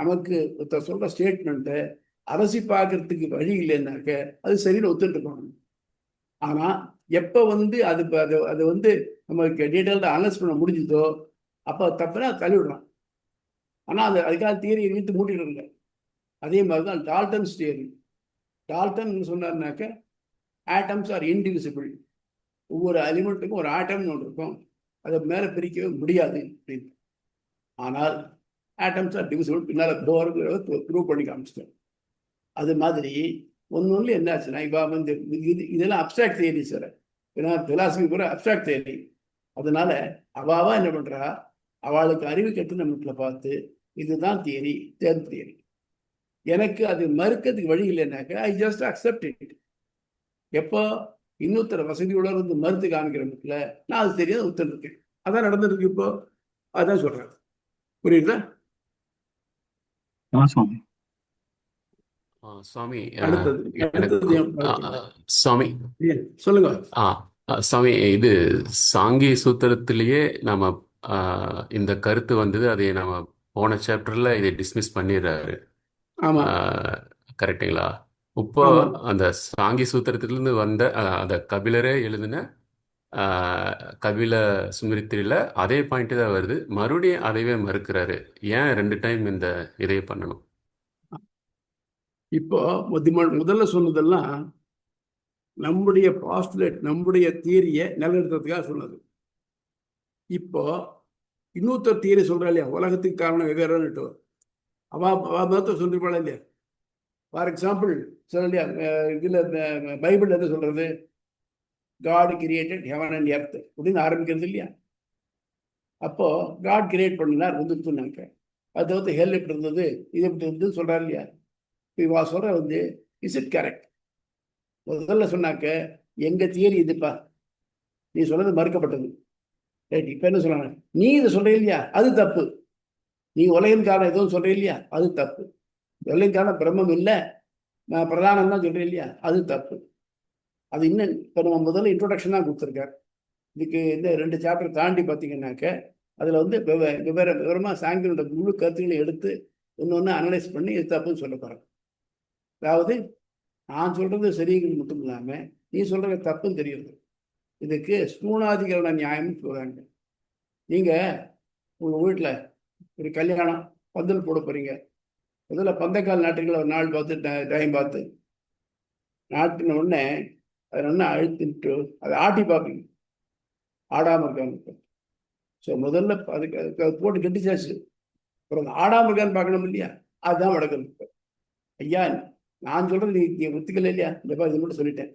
நமக்கு ஒருத்தர் சொல்ற ஸ்டேட்மெண்ட்டை அரசி பார்க்கறதுக்கு வழி இல்லைன்னாக்க அது சரின்னு ஒத்துட்டு இருக்கணும். ஆனால் எப்போ அது நமக்கு டீட்டெயில்டாக அனலைஸ் பண்ண முடிஞ்சுதோ அப்போ தப்புனா தள்ளி விடுறான். ஆனால் அதுக்காக தியரியை இழுத்து மூட்டிட்டு இல்லை. அதே மாதிரி தான் டால்டன்ஸ் தியரி. டால்டன் சொன்னார்னாக்க ஆட்டம்ஸ் ஆர் இன்டிவிசிபிள். ஒவ்வொரு எலிமெண்ட்டுக்கும் ஒரு ஆட்டம்னு ஒன்று இருக்கும், அதை மேலே பிரிக்கவே முடியாது அப்படின்னு. ஆனால் ஆட்டம்ஸ் ஆர் டிவிசிபிள் பின்னால் ப்ரூவ் பண்ணி காமிச்சிட்டேன். அது மாதிரி ஒன்று என்னாச்சுன்னா இப்போ இதெல்லாம் அப்ட்ராக்ட் தியரி சார். ஏன்னா பிலாசபி கூட அப்ட்ராக்ட் தியரி. அதனால அவாவா என்ன பண்ணுறா, அவளுக்கு அறிவு கட்டு நம்மள பார்த்து இதுதான் தியரி, தேர்ட் தியரி. எனக்கு அது மறுக்கிறதுக்கு வழி இல்லைன்னாக்க ஐ ஜஸ்ட் அக்செப்ட் இட். எப்போ இன்னொருத்தர வசதியோட இருந்து மறுத்து காமிக்கிறதுல நான் அது தெரியாத ஒத்துருக்கேன். அதான் நடந்துருக்கு இப்போ. அதான் சொல்றேன். புரியுதா சுவாமி? சுவாமி அடுத்தது சுவாமி சொல்லுங்க. சுவாமி, இது சாங்கி சூத்திரத்திலேயே நம்ம இந்த கருத்து வந்தது. அதை நம்ம போன சாப்டர்ல இதை டிஸ்மிஸ் பண்ணிடுறாரு. கரெக்டுங்களா? இப்போ அந்த சாங்கி சூத்திரத்திலிருந்து வந்த அந்த கபிலரே எழுதின கபில ஸ்மிருதியில அதே பாயிண்ட் தான் வருது, மறுபடியும் அதைவே மறுக்கிறாரு. ஏன் 2 டைம் இந்த இதையே பண்ணணும்? இப்போ முதல்ல சொன்னதெல்லாம் நம்முடைய பாஸ்டுலேட், நம்முடைய தியரியை நிலைநிறுத்துறதுக்காக சொன்னது. இப்போ இன்னொருத்தர் தியரி சொல்றா இல்லையா, உலகத்துக்கு காரணம் வெவ்வேறுன்னுட்டு அவ சொல்லிருப்பாளா இல்லையா. ஃபார் எக்ஸாம்பிள் சொல்ல இல்லையா, இதுல பைபிள் என்ன சொல்றது, God created heaven and earth அப்படின்னு ஆரம்பிக்கிறது இல்லையா. அப்போ காட் கிரியேட் பண்ணினார் வந்துருச்சுன்னாக்க அது ஹெல் எப்படி இருந்தது, இது எப்படி இருந்தது சொல்றாரு இல்லையா. இவா சொல்ற இஸ் இட் கரெக்ட்? முதல்ல சொன்னாக்க எங்க தியரி இதுப்பா, நீ சொன்னது மறுக்கப்பட்டது. ரைட். இப்ப என்ன சொல்றாங்க, நீ இதை சொல்ற இல்லையா, அது தப்பு. நீ உலகின் காரணம் எதுவும் சொல்ற இல்லையா, அது தப்பு. உலகின் காரணம் பிரம்மம் இல்லை, நான் பிரதானம் தான் சொல்றேன் இல்லையா, அது தப்பு. அது இன்னும் இப்போ நம்ம முதல்ல இன்ட்ரோடக்ஷன் தான் கொடுத்துருக்காரு. இதுக்கு இந்த 2 சாப்டர் தாண்டி பார்த்தீங்கன்னாக்க அதில் விவரமாக சாங்கியனோட முழு கருத்துக்களை எடுத்து ஒன்று அனலைஸ் பண்ணி இது தப்புன்னு சொல்ல போகிறேன். அதாவது நான் சொல்றது சரிங்கிறது மட்டும் இல்லாமல் நீ சொல்றது தப்புன்னு தெரியுது. இதுக்கு ஸ்தூணாதிகரண நியாயம்னு சொல்கிறாங்க. நீங்கள் உங்கள் வீட்டில் ஒரு கல்யாணம் பந்தல் போட போகிறீங்க. முதல்ல பந்தக்கால் நாட்டுகளை ஒரு நாள் பார்த்து டைம் பார்த்து நாட்டின உடனே அதை நல்லா அழுத்திட்டு அதை ஆட்டி பார்ப்பீங்க, ஆடாமல் இருக்காங்க. ஸோ முதல்ல அதுக்கு போட்டு கெட்டிச்சாச்சு, அப்புறம் ஆடாமல் இருக்கான்னு பார்க்கணும் இல்லையா, அதுதான் வழக்கம். ஐயா நான் சொல்றது நீ ஒத்துக்கல இல்லையா, இல்லைப்பா இது மட்டும் சொல்லிட்டேன்,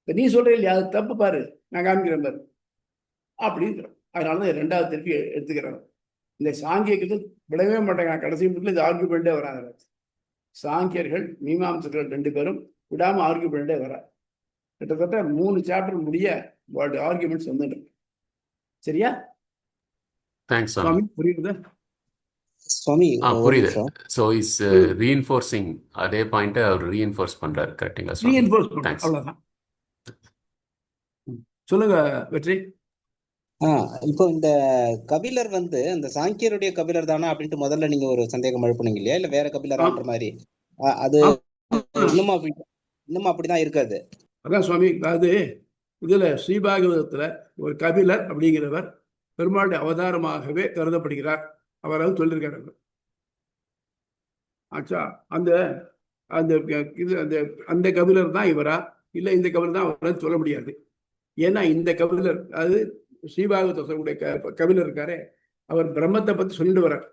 இப்போ நீ சொல்ற இல்லையா அது தப்பு பாரு, நான் காமிக்கிறேன் பாரு அப்படின்னு. அதனால தான் 2வது திருப்பி எடுத்துக்கிறேன். இந்த சாங்கியர்கள் விடவே மாட்டாங்க. கடைசி மட்டும் இது ஆர்கியூமெண்ட்டே வராங்க. சாங்கியர்கள் மீமாம்சர்கள் 2 பேரும் விடாமல் ஆர்கியூமெண்ட்டே வர கிட்டத்தட்ட 3 சாப்டர் முடிய ஆர்கியூமெண்ட்ஸ் வந்துட்டு. சரியா தேங்க்ஸ் சுவாமி, புரியுதா? சுவாமி ஒரு புரியுது. நிமிஷம். ஸோ இஸ் ரீஇன்ஃபோர்சிங் அதே பாயிண்ட்டை அவர் ரீஇன்ஃபோர்ஸ் பண்றாரு. கரெக்டுங்களா சுவாமி? ரீஎன்ஃபோர்ஸ் பண்றோம், தேங்க்ஸ். அவ்வளவுதான். சொல்லுங்க வெற்றி. இப்போ இந்த கபிலர் வந்து இந்த சாங்கியருடைய கபிலர் தானா அப்படின்ட்டு முதல்ல நீங்க ஒரு சந்தேகம் எழுப்புனீங்க இல்லையா, இல்ல வேற கபிலரான்ற மாதிரி? அது இன்னும் அப்படிதான் இருக்காது. அதான் சுவாமி, அதாவது இதுல ஸ்ரீபாகவதத்துல ஒரு கபிலர் அப்படிங்கிறவர் பெருமாளுடைய அவதாரமாகவே கருதப்படுகிறார். அவரால் சொல்லியிருக்காரு. ஆச்சா, அந்த அந்த இது அந்த அந்த கபிலர் தான் இவரா இல்ல இந்த கபிலர் தான் அவரா சொல்ல முடியாது. ஏன்னா இந்த கபிலர், அதாவது ஸ்ரீபாகவத சொல்லக்கூடிய கபிலர் இருக்காரே, அவர் பிரம்மத்தை பத்தி சொல்லிட்டு வர்றார்.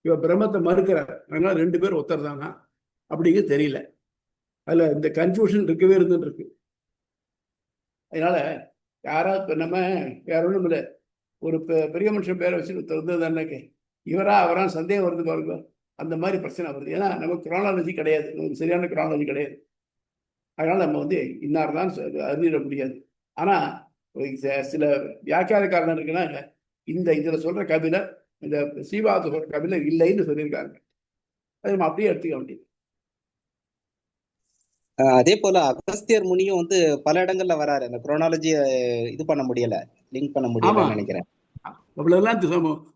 இவர் பிரம்மத்தை மறுக்கிறார். அதனால 2 பேர் ஒருத்தர் தானா அப்படிங்கிறது தெரியல. அதுல இந்த கன்ஃபியூஷன் இருக்கவே இருந்துட்டு இருக்கு. அதனால யாராவது நம்ம வேற ஒன்றும் இல்லை, ஒரு பெரிய மனுஷன் பேரை வச்சு இருந்ததுன்னாக்கே இவரா அவரா சந்தேகம் வருது பாருங்க. அந்த மாதிரி பிரச்சனை வருது. ஏன்னா நமக்கு குரானாலஜி கிடையாது, நமக்கு சரியான குரானாலஜி கிடையாது. அதனால நம்ம வந்து இன்னார் தான் அறிஞ்சிட முடியாது. ஆனா சில வியாக்கியானக்காரன் இருக்குன்னா இந்த இதுல சொல்ற கபிலர் இந்த சீவாத சொல்ற கபிலர் இல்லைன்னு சொல்லியிருக்காங்க. அது நம்ம அப்படியே எடுத்துக்க வேண்டியது. அதே போல அகஸ்தியர் முனியும் வந்து பல இடங்கள்ல வராரு. அந்த குரோனாலஜியை இது பண்ண முடியல, லிங்க் பண்ண முடியலன்னு நினைக்கிறேன். அவ்வளவுதான்.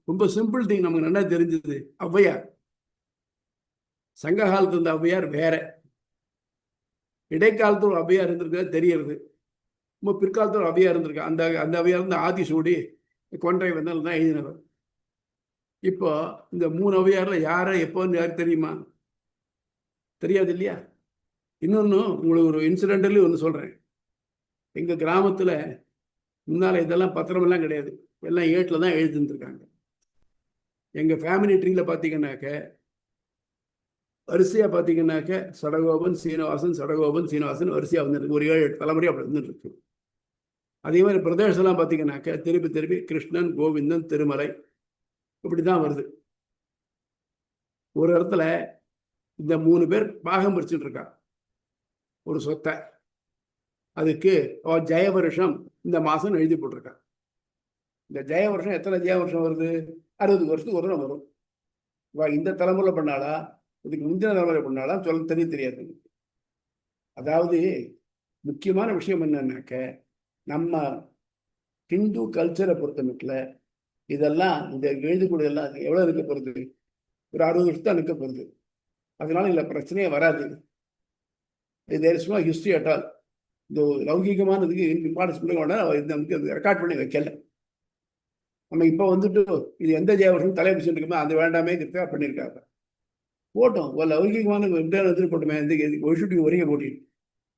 ரொம்ப சிம்பிள் திங் நமக்கு நல்லா தெரிஞ்சது. ஔவையார், சங்க காலத்துல இருந்த ஔவையார் வேற, இடைக்காலத்துல ஒரு ஔவையார் இருந்திருக்க தெரியறது. ரொம்ப பிற்காலத்துல ஒரு ஔவையார் இருந்திருக்கா. அந்த அந்த ஔவையார் வந்து ஆதிசூடி கொன்றை வந்தால் தான் எழுதினவர். இப்போ இந்த 3 ஔவையார்ல யாரை எப்போன்னு யாருக்கு தெரியுமா? தெரியாது இல்லையா? இன்னொன்னு உங்களுக்கு ஒரு இன்சிடென்டலி ஒன்று சொல்றேன். எங்க கிராமத்துல முன்னால இதெல்லாம் பத்திரமெல்லாம் கிடையாது, எல்லாம் ஏட்டில் தான் எழுதிருந்துருக்காங்க. எங்க ஃபேமிலி ட்ரீல பார்த்தீங்கன்னாக்க வரிசையா பார்த்தீங்கன்னாக்க சடகோபன் சீனிவாசன் சடகோபன் சீனிவாசன் வரிசையா வந்துருக்கு. ஒரு 7-8 தலைமுறை அப்படி வந்துட்டு இருக்கு. அதே மாதிரி பிரதேசம்லாம் பார்த்தீங்கன்னாக்க திருப்பி திருப்பி கிருஷ்ணன் கோவிந்தன் திருமலை இப்படிதான் வருது. ஒரு இடத்துல இந்த 3 பேர் பாகம் பிரிச்சுட்டு இருக்கா ஒரு சொத்தை. அதுக்கு ஜெய வருஷம் இந்த மாசம் எழுதி போட்டிருக்கா. இந்த ஜெய வருஷம் எத்தனை ஜெய வருஷம் வருது? 60 வருஷத்துக்கு ஒரு நாள் வரும். இந்த தலைமுறை பண்ணாலா இதுக்கு முந்தின தலைமுறை பண்ணாலா சொல்ல தெரியாது. அதாவது முக்கியமான விஷயம் என்னன்னாக்க, நம்ம ஹிந்து கல்ச்சரை பொறுத்த மட்டும் இதெல்லாம் இந்த எழுதக்கூடியதெல்லாம் எவ்வளவு இருக்க போறது? ஒரு 60 வருஷம் இருக்க போறது. அதனால இல்ல பிரச்சனையே வராது. ஹிஸ்டரி அட்டால் இந்த லௌகீகமானதுக்கு இம்பார்ட்டன்ஸ் நமக்கு ரெக்கார்ட் பண்ணி வைக்கல. நம்ம இப்போ வந்துட்டு இது எந்த ஜெயவர்ஷம் தலைப்பிச்சு இருக்குமோ அது வேண்டாமே பண்ணியிருக்காங்க. போட்டோம் ஒரு லௌகிகமான போட்டுமே ஒழிச்சுட்டு ஒரே போட்டிட்டு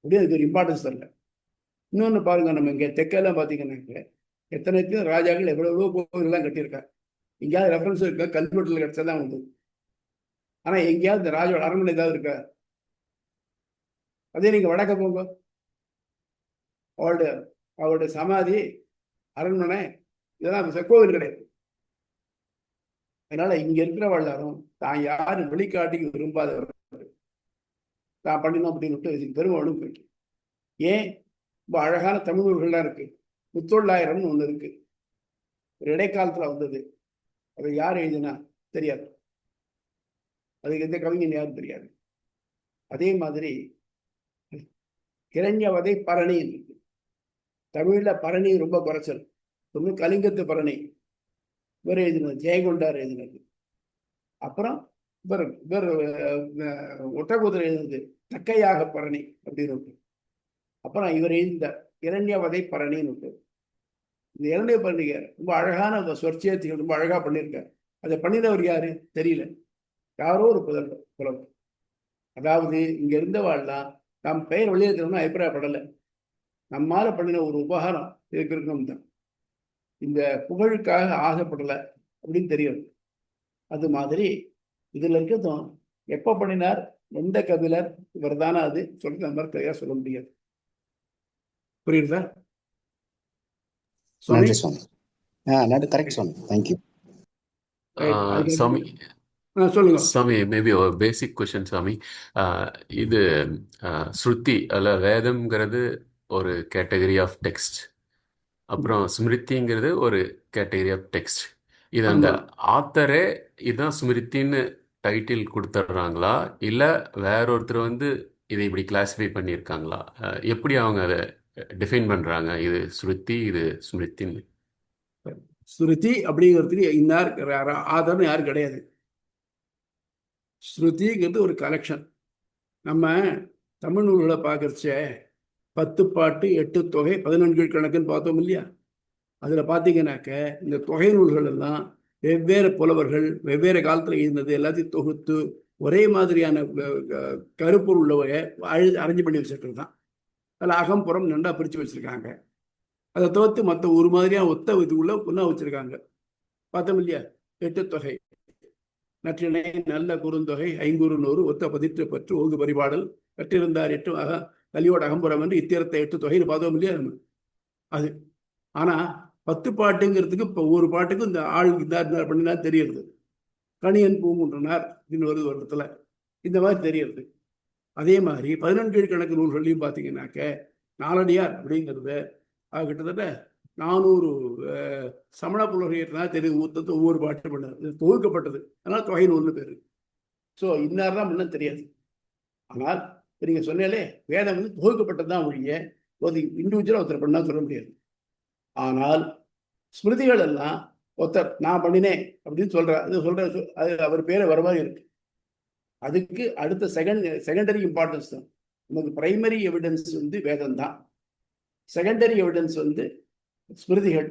அப்படியே அதுக்கு ஒரு இம்பார்ட்டன்ஸ் தரல. இன்னொன்று பாருங்க, நம்ம இங்கே தெற்கெல்லாம் பார்த்தீங்கன்னாக்க எத்தனைக்கு ராஜாக்கள் எவ்வளவோ கோவில்லாம் கட்டியிருக்காங்க. எங்கேயாவது ரெஃபரன்ஸ் இருக்கா? கல்வெட்டில் கிடைச்சதான் உண்டு. ஆனால் எங்கேயாவது இந்த ராஜோட அரண்மனை ஏதாவது இருக்கா? அதே நீங்க வடக்க போங்க, அவருடைய சமாதி அரண்மனை இதெல்லாம் கோவில் கிடையாது. அதனால இங்க இருக்கிற எல்லாரும் தான் யாரும் வெளிக்காட்டிக்கு விரும்பாதவர் தான் பண்ணினோம் அப்படின்னு இதுக்கு பெருமாளும் இருக்கு. ஏன்? ரொம்ப அழகான தமிழ் நூல்கள்லாம் இருக்கு. முத்தொள்ளாயிரம்னு ஒண்ணு இருக்கு, ஒரு இடைக்காலத்துல வந்தது. அதை யார் எழுதினா தெரியாது, அதுக்கு எந்த கவிஞன் யாரும் தெரியாது. அதே மாதிரி இரண்யவதை பரணி இருக்கு. தமிழ்ல பரணி ரொம்ப குறைச்சல். கலிங்கத்து பரணி இவர் எழுதினது, ஜெயகொண்டார் எழுதினது. அப்புறம் இவர் ஒட்டகுதிரை எழுதினது தக்கையாக பரணி அப்படின்னு இருக்கு. அப்புறம் இவர் எழுந்த இரண்யவதை பரணின்னு இருக்கு. இந்த இரண்ய பரணிகை ரொம்ப அழகான சொற்சேர்த்திகள் ரொம்ப அழகா பண்ணியிருக்காரு. அதை பண்ணினவர் யாரு தெரியல, யாரோ ஒரு புலவர். அதாவது இங்க இருந்தவாள்லாம் நம் பெயர் வெளியேற்றணும்னு அபிப்பிராயப்படலை. நம்மால பண்ணின ஒரு உபகாரம் இதுக்கு இருக்கணும் தான், இந்த புகழுக்காக ஆசைப்படலை அப்படின்னு தெரியும். அது மாதிரி இதுல இருக்கட்டும் எப்ப பண்ணினார், எந்த கபிலர், இவர் தானே அது சொல்லிட்டு நம்ம கிளியரா சொல்ல முடியாது. புரியுதா? நன்றி சுவாமி. கரெக்ட் சுவாமி, தேங்க்யூ. சாமி சொல்லுங்க சாமி, மேபி ஒரு பேசிக் கொஷின் சாமி. இது ஸ்ருதி அல்ல வேதம்ங்கிறது ஒரு கேட்டகரி ஆஃப் டெக்ஸ்ட், அப்புறம் ஸ்மிருதிங்கிறது ஒரு கேட்டகரி ஆஃப் டெக்ஸ்ட். இது அந்த ஆத்தரே இதுதான் ஸ்மிருதின்னு டைட்டில் கொடுத்துட்றாங்களா, இல்லை வேற ஒருத்தர் வந்து இதை இப்படி கிளாஸிஃபை பண்ணியிருக்காங்களா? எப்படி அவங்க அதை டிஃபைன் பண்ணுறாங்க, இது ஸ்ருதி இது ஸ்மிருதின்னு? ஸ்ருதி அப்படிங்கிறதுக்கு இன்னார் ஆதாரம் யாரும் கிடையாது. ஸ்ருதிங்கிறது ஒரு கலெக்ஷன். நம்ம தமிழ் நூல்களை பார்க்கறச்ச 10 பாட்டு 8 தொகை 14 கணக்குன்னு பார்த்தோம் இல்லையா? அதில் பார்த்தீங்கன்னாக்க இந்த தொகை நூல்கள் எல்லாம் வெவ்வேறு புலவர்கள் வெவ்வேறு காலத்தில் இருந்தது எல்லாத்தையும் தொகுத்து ஒரே மாதிரியான கருப்பொருள் உள்ளவங்க அரேஞ்ச் பண்ணி வச்சுட்டு தான். அதில் அகம்புறம் நன்றா பிரித்து வச்சுருக்காங்க. அதை தவிர்த்து மற்ற ஒரு மாதிரியாக ஒத்த இதுக்குள்ள ஒன்றா வச்சுருக்காங்க. பார்த்தோம் இல்லையா? 8 தொகை நற்றிணை நல்ல குறுந்தொகை ஐங்குறு நூறு ஒத்த பதிற்று பற்று ஓங்கு பரிபாடல் கற்றிருந்தார் 8 கலியோட அகம்புறம் என்று இத்திரத்தை 8 தொகைன்னு பார்த்தோம் இல்லையா நம்ம? அது ஆனால் 10 பாட்டுங்கிறதுக்கு இப்போ ஒரு பாட்டுக்கும் இந்த ஆள் இதார் பண்ணினா தெரியுது. கணியன் பூங்குன்றனார் அப்படின்னு வருது ஒரு இடத்துல, இந்த மாதிரி தெரியுது. அதே மாதிரி 14 கணக்கு நூல்கள்லையும் பார்த்தீங்கன்னாக்க நாலடியார் அப்படிங்கிறத கிட்டத்தட்ட 400 சமண புலவர்களா தெரியுது. ஒவ்வொரு பாட்டு பண்ணது தொகுக்கப்பட்டது, அதனால தொகை நூல்னு பேரு. ஸோ இன்னார் தான் முன்ன தெரியாது. ஆனால் நீங்கள் சொன்னாலே வேதம் வந்து தொகுக்கப்பட்டது தான் ஒழிய ஒரு இண்டிவிஜுவலாக ஒருத்தர் பண்ணால் சொல்ல முடியாது. ஆனால் ஸ்மிருதிகள் எல்லாம் ஒருத்தர் நான் பண்ணினேன் அப்படின்னு அது அவர் பேரை வர மாதிரி இருக்கு. அதுக்கு அடுத்த செகண்டரி இம்பார்ட்டன்ஸ் தான். நமக்கு பிரைமரி எவிடன்ஸ் வந்து வேதம் தான், செகண்டரி எவிடன்ஸ் வந்து ஸ்மிருதிகள்.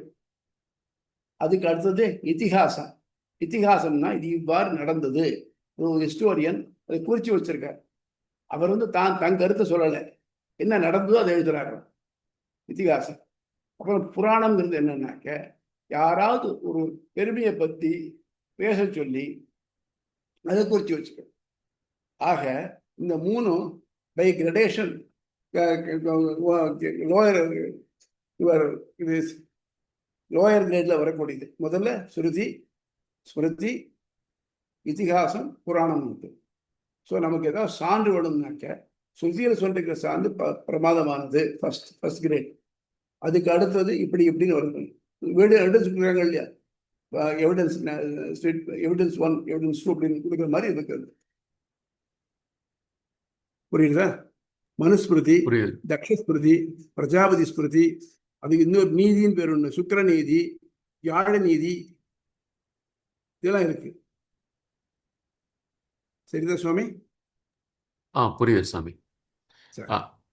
அதுக்கு அடுத்தது இதிகாசம். இதிகாசம்னா இது இவ்வாறு நடந்தது, ஒரு ஹிஸ்டோரியன் அதை குறிச்சு வச்சிருக்கார். அவர் வந்து தன் கருத்தை சொல்லலை, என்ன நடந்ததோ அதை எழுதுறாரு, இதிகாசம். அப்புறம் புராணம்ங்கிறது என்னன்னாக்க யாராவது ஒரு பெருமையை பற்றி பேச சொல்லி அதை குறித்து வச்சுக்க. ஆக இந்த மூணும் பை கிரடேஷன் லோயர் கிரேட்ல வரக்கூடியது. முதல்ல ஸ்ருதி, ஸ்மிருதி, இதிகாசம், புராணம் உண்டு. ஸோ நமக்கு ஏதாவது சான்று வேணும்னாக்க ஸ்ருதியில் சொல்லிருக்கிற சான்று பிரமாதமானது, ஃபர்ஸ்ட் கிரேட். அதுக்கு அடுத்தது இப்படி இப்படின்னு வருது. வீடு எவிடன்ஸ் கொடுக்குறாங்க இல்லையா? எவிடன்ஸ் 1 எவிடன்ஸ் 2 அப்படின்னு கொடுக்குற மாதிரி இருக்குது. புரியுதா? மனுஸ்மிருதி, தக்ஷஸ்மிருதி, பிரஜாபதி ஸ்மிருதி, அதுக்கு இன்னொரு நீதின்னு பேர் ஒன்று, சுக்கிர நீதி, யாழ நீதி, இதெல்லாம் இருக்கு. சரிதா சுவாமி? புரியுது சாமி.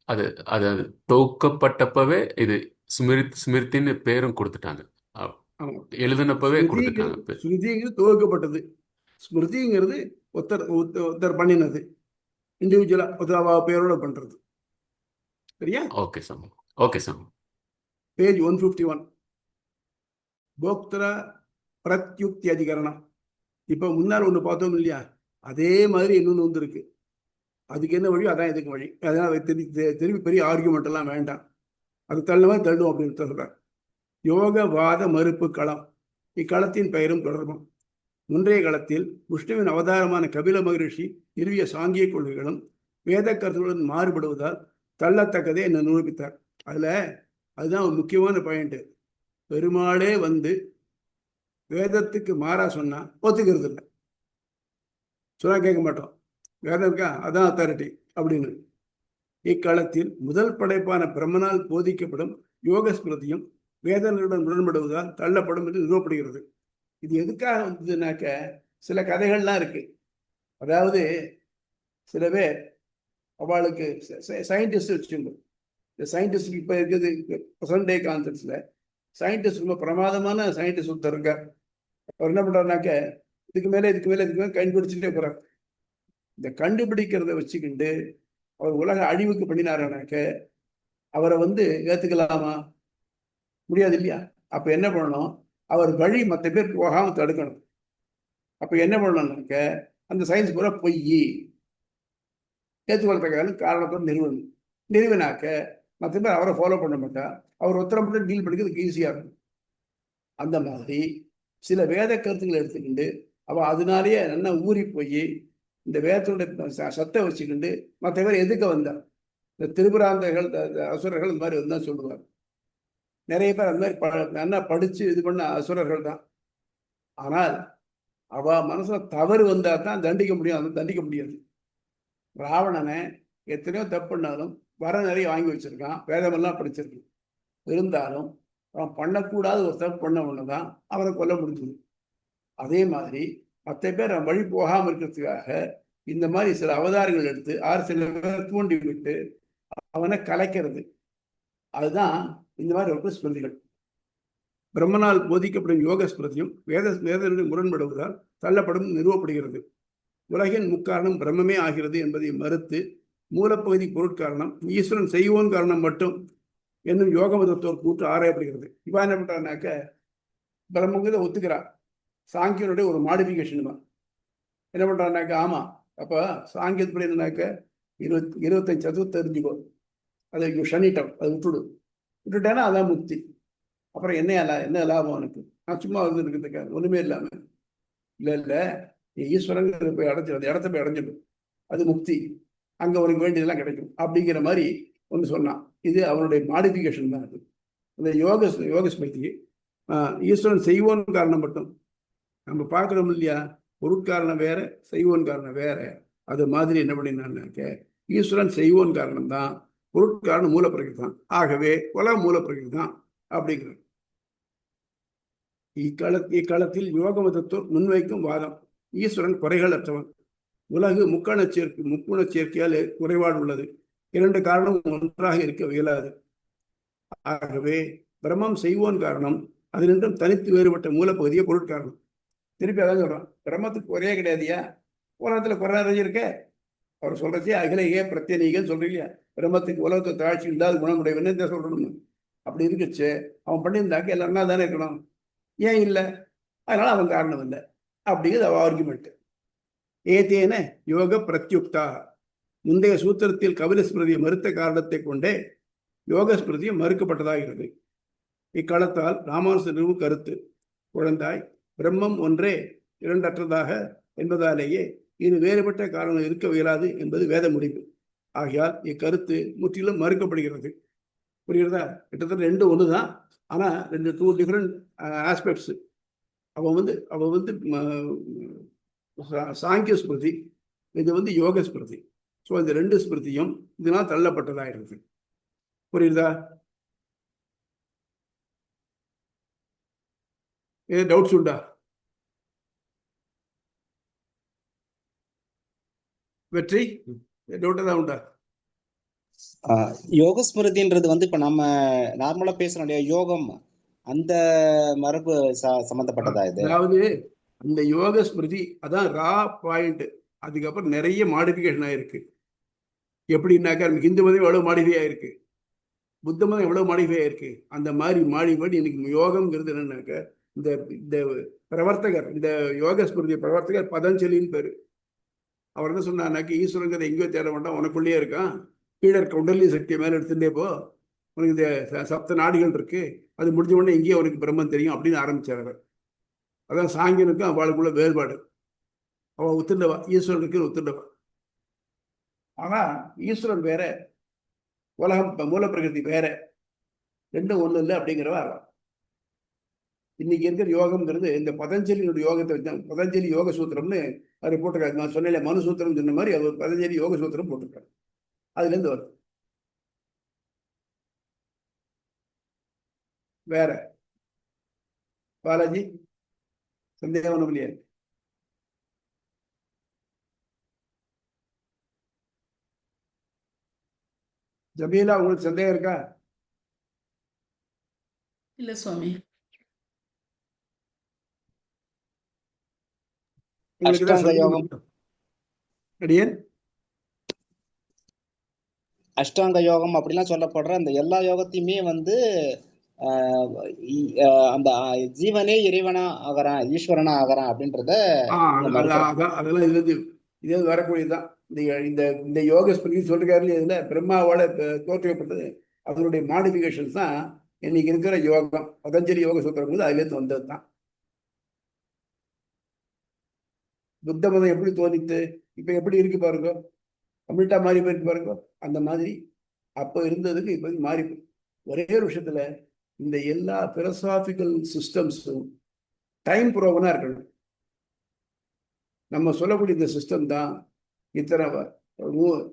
அது அது தொகுக்கப்பட்டப்பவே இது ஸ்மிருதின்னு பேரும் கொடுத்துட்டாங்க, எழுதினப்பவே கொடுத்துட்டாங்க. ஸ்ருதிங்கிறது துவக்கப்பட்டது, ஸ்மிருதிங்கிறது ஒருத்தர் பண்ணினது, இண்டிவிஜுவலா ஒருத்தர் பேரோட பண்றது. சரியா? ஓகே சாமி. ஓகே சாமி. பேஜ் 151 போக்திர பிரத்யுக்தி அதிகரணம். இப்போ முன்னால் ஒன்று பார்த்தோம் இல்லையா? அதே மாதிரி இன்னொன்று வந்துருக்கு. அதுக்கு என்ன வழி, அதான் இதுக்கு வழி. அதனால் திரும்பி பெரிய ஆர்குமெண்ட் எல்லாம் வேண்டாம், அது தள்ளுவா தள்ளும் அப்படின்னு சொல்றார். யோகவாத மறுப்பு களம். இக்களத்தின் பெயரும் தொடர்பும். முன்றைய களத்தில் விஷ்ணுவின் அவதாரமான கபில மகரிஷி நிறுவிய சாங்கிய கொள்கைகளும் வேத கருத்துடன் மாறுபடுவதால் தள்ளத்தக்கதே என்ன நிரூபித்தார். அதுதான் ஒரு முக்கியமான பாயிண்ட். பெருமாளே வந்து வேதத்துக்கு மாறா சொன்னா ஒத்துக்கிறது இல்லை, சொன்னா கேட்க மாட்டோம். வேதம் இருக்கா, அதான் அத்தாரிட்டி அப்படின்னு. இக்காலத்தில் முதல் படைப்பான பிரம்மனால் போதிக்கப்படும் யோக ஸ்மிருதியும் வேதங்களுடன் உடன்படுவதால் தள்ளப்படும் என்று நிறுவப்படுகிறது. இது எதுக்காக வந்ததுனாக்க சில கதைகள்லாம் இருக்கு. அதாவது சில பேர் அவளுக்கு சயின்டிஸ்ட் வச்சுங்க. இந்த சயின்டிஸ்ட் இப்போ இருக்குது ப்ரெசன்ட் டே கான்செப்ட்ஸில் சயின்டிஸ்ட் ரொம்ப பிரமாதமான சயின்டிஸ்ட் ஒருத்தர் இருக்கார். அவர் என்ன பண்ணுறாருனாக்க இதுக்கு மேலே கண்டுபிடிச்சுட்டே போகிறார். இந்த கண்டுபிடிக்கிறத வச்சுக்கிண்டு அவர் உலக அழிவுக்கு பண்ணினாருனாக்க அவரை வந்து ஏற்றுக்கலாமா? முடியாது இல்லையா? அப்போ என்ன பண்ணணும், அவர் வழி மற்ற பேர் போகாமல் தடுக்கணும். அப்போ என்ன பண்ணணும்னாக்க அந்த சயின்ஸ் பூரா பொய், ஏற்றுக்கொள்ளத்தக்க காரணத்தோடு நிறுவனாக்க மற்ற பேர் அவரை ஃபாலோ பண்ண மாட்டா, அவர் ஒருத்தரை மட்டும் டீல் பண்ணிக்கிறதுக்கு ஈஸியாக இருக்கும். அந்த மாதிரி சில வேத கருத்துக்களை எடுத்துக்கிண்டு அவள் அதனாலேயே நல்லா ஊறி போய் இந்த வேதத்தோட சத்தை வச்சுக்கிண்டு மற்ற பேர் எதுக்க வந்தார். இந்த திருபுராந்தர்கள் அசுரர்கள் இந்த மாதிரி வந்து சொல்லுவார். நிறைய பேர் அந்த மாதிரி நல்லா படித்து இது பண்ண அசுரர்கள் தான். ஆனால் அவ மனசுல தவறு வந்தா தான் தண்டிக்க முடியும், அதை தண்டிக்க முடியாது. ராவணனை எத்தனையோ தப்பு பண்ணாலும் வர நிறைய வாங்கி வச்சிருக்கான், வேதமெல்லாம் படிச்சிருக்கான். இருந்தாலும் அவன் பண்ணக்கூடாத ஒரு தப்பு பண்ண ஒண்ணுதான் அவனை கொல்ல முடிஞ்சது. அதே மாதிரி மற்ற பேர் அவன் வழி போகாம இருக்கிறதுக்காக இந்த மாதிரி சில அவதாரங்கள் எடுத்து சில பேரை தூண்டி விட்டு அவனை கலைக்கிறது. அதுதான் இந்த மாதிரி ஒரு ஸ்மிருதிகள். பிரம்மனால் போதிக்கப்படும் யோக ஸ்மிருதியும் வேதனுடைய முரண்படுவதால் தள்ளப்படும் நிறுவப்படுகிறது. உலகின் முக்காரணம் பிரம்மமே ஆகிறது என்பதை மறுத்து மூலப்பகுதி பொருட்காரணம் ஈஸ்வரன் செய்வோன் காரணம் மட்டும் என்னும் யோக மதத்தோர் கூற்று ஆராயப்படுகிறது. இவன் என்ன பண்றான்னாக்க பிரம்மங்கிறத ஒத்துக்கிறான், சாங்கியனுடைய ஒரு மாடிஃபிகேஷன் தான். என்ன பண்றான்னாக்க ஆமா, அப்ப சாங்கியத்துப்படி என்னன்னாக்க 25 சதுர்த்தி தெரிஞ்சுக்கோ, அதை ஷனிட்டம், அதை விட்டுட்டேன்னா அதான் முக்தி. அப்புறம் என்ன லாபம் உனக்கு? நான் சும்மா வந்து இருக்கிறதுக்காக ஒண்ணுமே இல்லாம இல்ல நீ ஈஸ்வரன் போய் அடைஞ்சிடும், அந்த இடத்த போய் அடைஞ்சிடும், அது முக்தி, அங்க உனக்கு வேண்டியதெல்லாம் கிடைக்கும் அப்படிங்கிற மாதிரி ஒன்று சொன்னான். இது அவனுடைய மாடிஃபிகேஷன் தான். அது அந்த யோக ஸ்மிருதி ஈஸ்வரன் செய்வோன் காரணம் மட்டும் நம்ம பார்க்குறோம் இல்லையா, பொருட்காரணம் வேற, செய்வோன் காரணம் வேற. அது மாதிரி என்ன பண்ணினாக்க ஈஸ்வரன் செய்வோன் காரணம் தான், பொருட்காரணம் மூலப்பிரகிருதி தான், ஆகவே உலக மூலப்பிரகிருதி தான் அப்படிங்கிறது. இக்காலத்தில் யோக மதத்தோர் முன்வைக்கும் வாதம் ஈஸ்வரன் குறைகள் அற்றவன், உலகு முக்குண சேர்க்கையால் குறைபாடு உள்ளது, 2 காரணம் ஒன்றாக இருக்க இயலாது. ஆகவே பிரம்மம் செய்வோன் காரணம், அதினின்றும் தனித்து வேறுபட்ட மூலப்பகுதியை பொருட்காரணம். திருப்பி அதான் சொல்றான், பிரம்மத்துக்கு குறையே கிடையாதியா, உலகத்துல குறை நிறைய இருக்க. அவர் சொல்றதே அகிலேயே பிரத்யேகன்னு சொல்றீங்க, பிரம்மத்துக்கு உலகத்தை தாழ்ச்சி இல்லாத குணமுடையவன்னு தான் சொல்லணும். அப்படி இருக்குச்சு, அவன் பண்ணியிருந்தாக்க எல்லாருனா தானே இருக்கணும், ஏன் இல்லை, அதனால அவன் காரணம் இல்லை அப்படிங்கிறது அவ ஆர்குமெண்ட். ஏதேன யோக பிரத்யுக்தா, முந்தைய சூத்திரத்தில் கபில ஸ்மிருதியை மறுத்த காரணத்தை கொண்டே யோக ஸ்மிருதியும் மறுக்கப்பட்டதாகிறது. இக்காலத்தால் ராமானுச நிறுவு கருத்து குழந்தாய் பிரம்மம் ஒன்றே இரண்டற்றதாக என்பதாலேயே இது வேறுபட்ட காரணம் இருக்க இயலாது என்பது வேத முடிவு. ஆகையால் இக்கருத்து முற்றிலும் மறுக்கப்படுகிறது. புரிகிறதா? கிட்டத்தட்ட 2 ஒண்ணுதான், ஆனா 2 டிஃபரெண்ட் ஆஸ்பெக்ட்ஸ். அவன் வந்து சாங்கிய ஸ்மிருதி, இது வந்து யோக ஸ்மிருதி. ஸோ இந்த 2 ஸ்மிருதியும் இதனால் தள்ளப்பட்டதாகிறது. புரியுதா? ஏ டவுட்ஸ் உண்டா? வெற்றி டவுட் தான் உண்டா? யோக ஸ்மிருதின்றது வந்து இப்ப நம்ம நார்மலா பேசுறோம் இல்லையா, யோகம், அந்த மரபு சம்பந்தப்பட்டதா இது? அதாவது அந்த யோக ஸ்மிருதி அதான் ரா பாயிண்ட். அதுக்கப்புறம் நிறைய மாடிஃபிகேஷன் ஆயிருக்கு. எப்படின்னாக்கா இந்து மதம் எவ்வளவு மாடிஃபை ஆயிருக்கு, புத்த மதம் எவ்வளவு மாடிஃபை ஆயிருக்கு. அந்த மாதிரி மாடிஃபை இன்னைக்கு யோகம்ங்கிறது என்னன்னாக்க இந்த பிரவர்த்தகர், இந்த யோக ஸ்மிருதி பிரவர்த்தகர் பதஞ்சலின்னு பேரு. அவர் என்ன சொன்னார்னாக்க ஈஸ்வரங்கிறத எங்கேயோ தேட வேண்டாம், உனக்குள்ளேயே இருக்கான், கீழே இருக்க குண்டலினி சக்தியை மேலே எடுத்துட்டே போ, உனக்கு இந்த சப்த நாடிகள் இருக்கு, அது முடிஞ்ச உடனே எங்கேயோ உனக்கு பிரம்மன் தெரியும் அப்படின்னு ஆரம்பிச்சார். அதான் சாங்கியனுக்கும் அவளுக்குள்ள வேறுபாடு. அவள் ஒத்துண்டவா, ஈஸ்வரனுக்கு ஒத்துண்டவா. ஆனா ஈஸ்வரன் வேற, உலகம் மூலப்பிரகிருதி வேற, 2 ஒண்ணு இல்லை அப்படிங்கிறவா. இன்னைக்கு இருக்கிற யோகம்ங்கிறது இந்த பதஞ்சலியோட யோகத்தை வச்சு, பதஞ்சலி யோக சூத்திரம்னு அவர் போட்டிருக்காரு. நான் சொன்னேன் மனு சூத்திரம் சொன்ன மாதிரி அவர் பதஞ்சலி யோக சூத்திரம் போட்டிருக்காரு. அதுல இருந்து வருது வேற. பாலாஜி சந்தேகம் இல்லையா? ஜமீலா உங்களுக்கு சந்தேகம் இருக்கா? இல்ல சுவாமி. அஷ்டாங்க யோகம், அஷ்டாங்க யோகம் அப்படிலாம் சொல்லப்படுற அந்த எல்லா யோகத்தையுமே வந்து அந்த ஜீவனே இறைவனா ஆகிறான், ஈஸ்வரனா ஆகிறான் அப்படின்றத அதெல்லாம் இது வரக்கூடியதுதான். இந்த யோக ஸ்மிருதி சொல்றாரு, இதுல பிரம்மாவோட தோற்றுவிக்கப்பட்டது அதனுடைய மாடிஃபிகேஷன்ஸ் தான் இன்னைக்கு இருக்கிற யோகம். பதஞ்சலி யோக சூத்திரம் அதுல இருந்து வந்தது தான். புத்த மதம் எப்படி தோணித்து, இப்ப எப்படி இருக்கு பாருங்க, கம்ப்ளீட்டா மாறி போயிருக்கு பாருங்க. அந்த மாதிரி அப்ப இருந்ததுக்கு இப்ப மாறி போய் ஒரே ஒரு விஷயத்துல இந்த எல்லா பிலசாபிக்கல் சிஸ்டம்ஸும் டைம் ப்ரோவனா இருக்கணும். நம்ம சொல்லக்கூடிய இந்த சிஸ்டம் தான் இத்தனை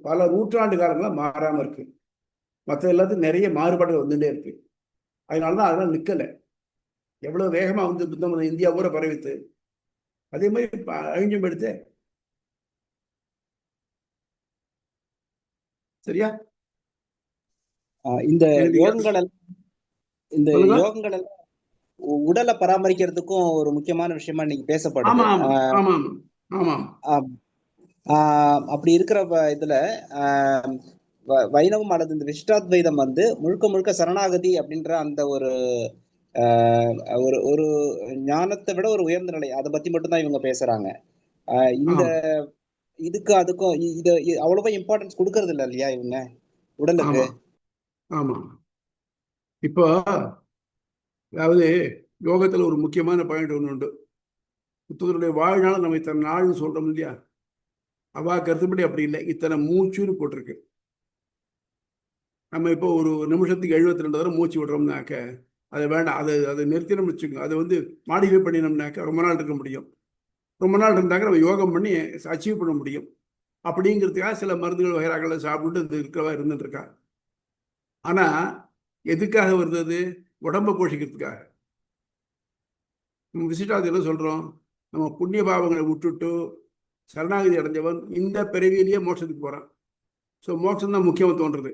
பல நூற்றாண்டு காலங்களாக மாறாமல் இருக்கு. மற்ற எல்லாத்துக்கும் நிறைய மாறுபாடுகள் வந்துட்டே இருக்கு. அதனாலதான் அதெல்லாம் நிக்கலை. எவ்வளவு வேகமா வந்து புத்தம் இந்தியா பூரா பரவித்து அதே மாதிரி அழிஞ்சும் எடுத்து. சரியா? இந்த Anything else? யோகங்கள் இந்த சொல்லுங்க. யோகங்கள் எல்லாம் உடலை பராமரிக்கிறதுக்கும் ஒரு முக்கியமான விஷயமா இன்னைக்கு பேசப்படுது. ஆமா ஆமா ஆமா ஆமா. அப்படி இருக்கிற இதுல வைணவம் அல்லது இந்த விசிஷ்டாத்வைதம் வந்து முழுக்க முழுக்க சரணாகதி அப்படின்ற அந்த ஒரு ஒரு ஒரு ஞானத்தை விட ஒரு உயர்ந்த நிலை, அதை பத்தி மட்டும்தான் இவங்க பேசுறாங்க. இந்த இதுக்கு அதுக்கும் இது அவ்வளவா இம்பார்ட்டன்ஸ் கொடுக்கறது இல்லை இல்லையா இவங்க உடலுக்கு? ஆமா. இப்போ அதாவது யோகத்துல ஒரு முக்கியமான பாயிண்ட் ஒன்று உண்டு. புத்தகத்துடைய வாழ்நாள் நம்ம இத்தனை நாள்னு சொல்றோம் இல்லையா, அவா கருத்துப்படி அப்படி இல்லை, இத்தனை மூச்சுன்னு போட்டிருக்கு. நம்ம இப்போ ஒரு நிமிஷத்துக்கு 72 தடவை மூச்சு விடுறோம்னாக்க அதை வேண்டாம், அதை நிறுத்தினோம்னு வச்சுக்கோங்க. அதை வந்து மாடிஃபை பண்ணினோம்னாக்க ரொம்ப நாள் இருக்க முடியும். ரொம்ப நாள் இருந்தாக்க நம்ம யோகம் பண்ணி அச்சீவ் பண்ண முடியும். அப்படிங்கிறதுக்காக சில மருந்துகள் வகைராக்களை சாப்பிட்டு இது இருக்கிறவா இருந்துட்டு இருக்கா. ஆனா எதுக்காக வருது? அது உடம்பை போஷிக்கிறதுக்காக. நம்ம விசிட்டாவது சொல்றோம், நம்ம புண்ணிய பாவங்களை விட்டுட்டு சரணாகதி அடைஞ்சவன் இந்த பிறவியிலேயே மோட்சத்துக்கு போறான். ஸோ மோட்சம் தான் முக்கியம் தோன்றுறது.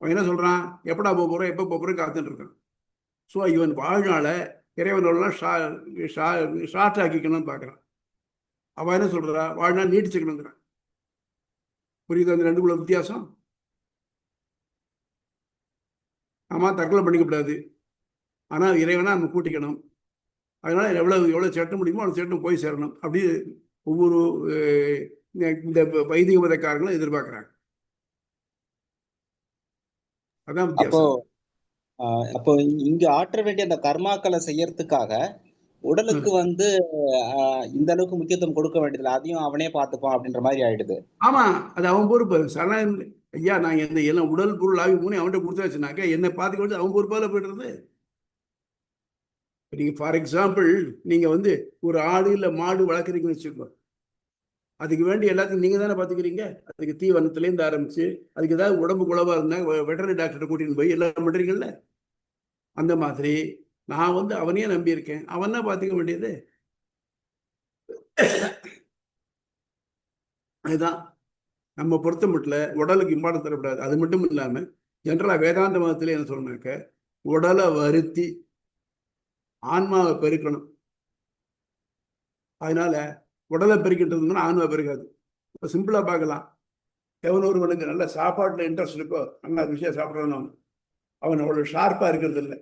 அவன் என்ன சொல்றான், எப்படா போக போறோம், எப்போ போக போறோம் காத்துட்டு இருக்கான். ஸோ இவன் வாழ்நாள இறைவனோடலாம் ஷார்ட் ஆக்கிக்கணும்னு பார்க்குறான். அவன் என்ன சொல்றா, வாழ்நாள் நீட்டிச்சுக்கணுங்கிறான். புரியுது அந்த ரெண்டுக்குள்ள வித்தியாசம்? ஆமா, தற்கொலை பண்ணிக்கப்படாது, ஆனால் இறைவனா நம்ம கூட்டிக்கணும். அதனால எவ்வளவு சேட்ட முடியுமோ அவ்வளோ சேட்டம் போய் சேரணும். அப்படி ஒவ்வொரு இந்த வைதிக மதக்காரங்களும் எதிர்பார்க்குறாங்க. அதான் வித்தியாசம். அப்போ இங்க ஆற்ற வேண்டிய அந்த கர்மாக்களை செய்யறதுக்காக உடலுக்கு வந்து இந்த அளவுக்கு முக்கியத்துவம் கொடுக்க வேண்டியதில்லை, அதையும் அவனே பார்த்துப்பான் அப்படின்ற மாதிரி ஆயிடுது. ஆமா, அது அவன் பொறுப்பு. சரண ஐயா, நான் என்ன உடல் பொருள் ஆகி மூணு அவன்கிட்ட கொடுத்தாச்சுனாக்க என்னை பார்த்துக்க வேண்டியது அவன் பொறுப்பால போயிடுறது. நீங்க ஃபார் எக்ஸாம்பிள், நீங்க வந்து ஒரு ஆடு இல்லை மாடு வளர்க்குறீங்கன்னு வச்சுக்கோ, அதுக்கு வேண்டிய எல்லாத்தையும் நீங்க தானே பார்த்துக்கிறீங்க. அதுக்கு தீவனத்துலேருந்து ஆரம்பிச்சு அதுக்கு ஏதாவது உடம்பு குழவா இருந்தா வெட்டரி டாக்டரை கூட்டின்னு போய் எல்லாம் பண்றீங்கல்ல. அந்த மாதிரி நான் வந்து அவனையே நம்பியிருக்கேன், அவன் தான் பார்த்துக்க வேண்டியது. அதுதான் நம்ம பொறுத்த மட்டும் உடலுக்கு இம்பார்ட்டன்ஸ் தரக்கூடாது. அது மட்டும் இல்லாம ஜென்ரலா வேதாந்த மதத்துல என்ன சொல்லணும்னாக்க, உடலை வருத்தி ஆன்மாவை பெருக்கணும். அதனால உடலை பெருக்கிட்டு ஆன்மா பெருக்காது. இப்போ சிம்பிளா பார்க்கலாம், எவன் ஒருவனுக்கு நல்ல சாப்பாட்டுல இன்ட்ரெஸ்ட் இருக்கோ, நல்ல விஷயம் சாப்பிடணும், அவன் அவ்வளவு ஷார்ப்பா இருக்கிறது இல்லை.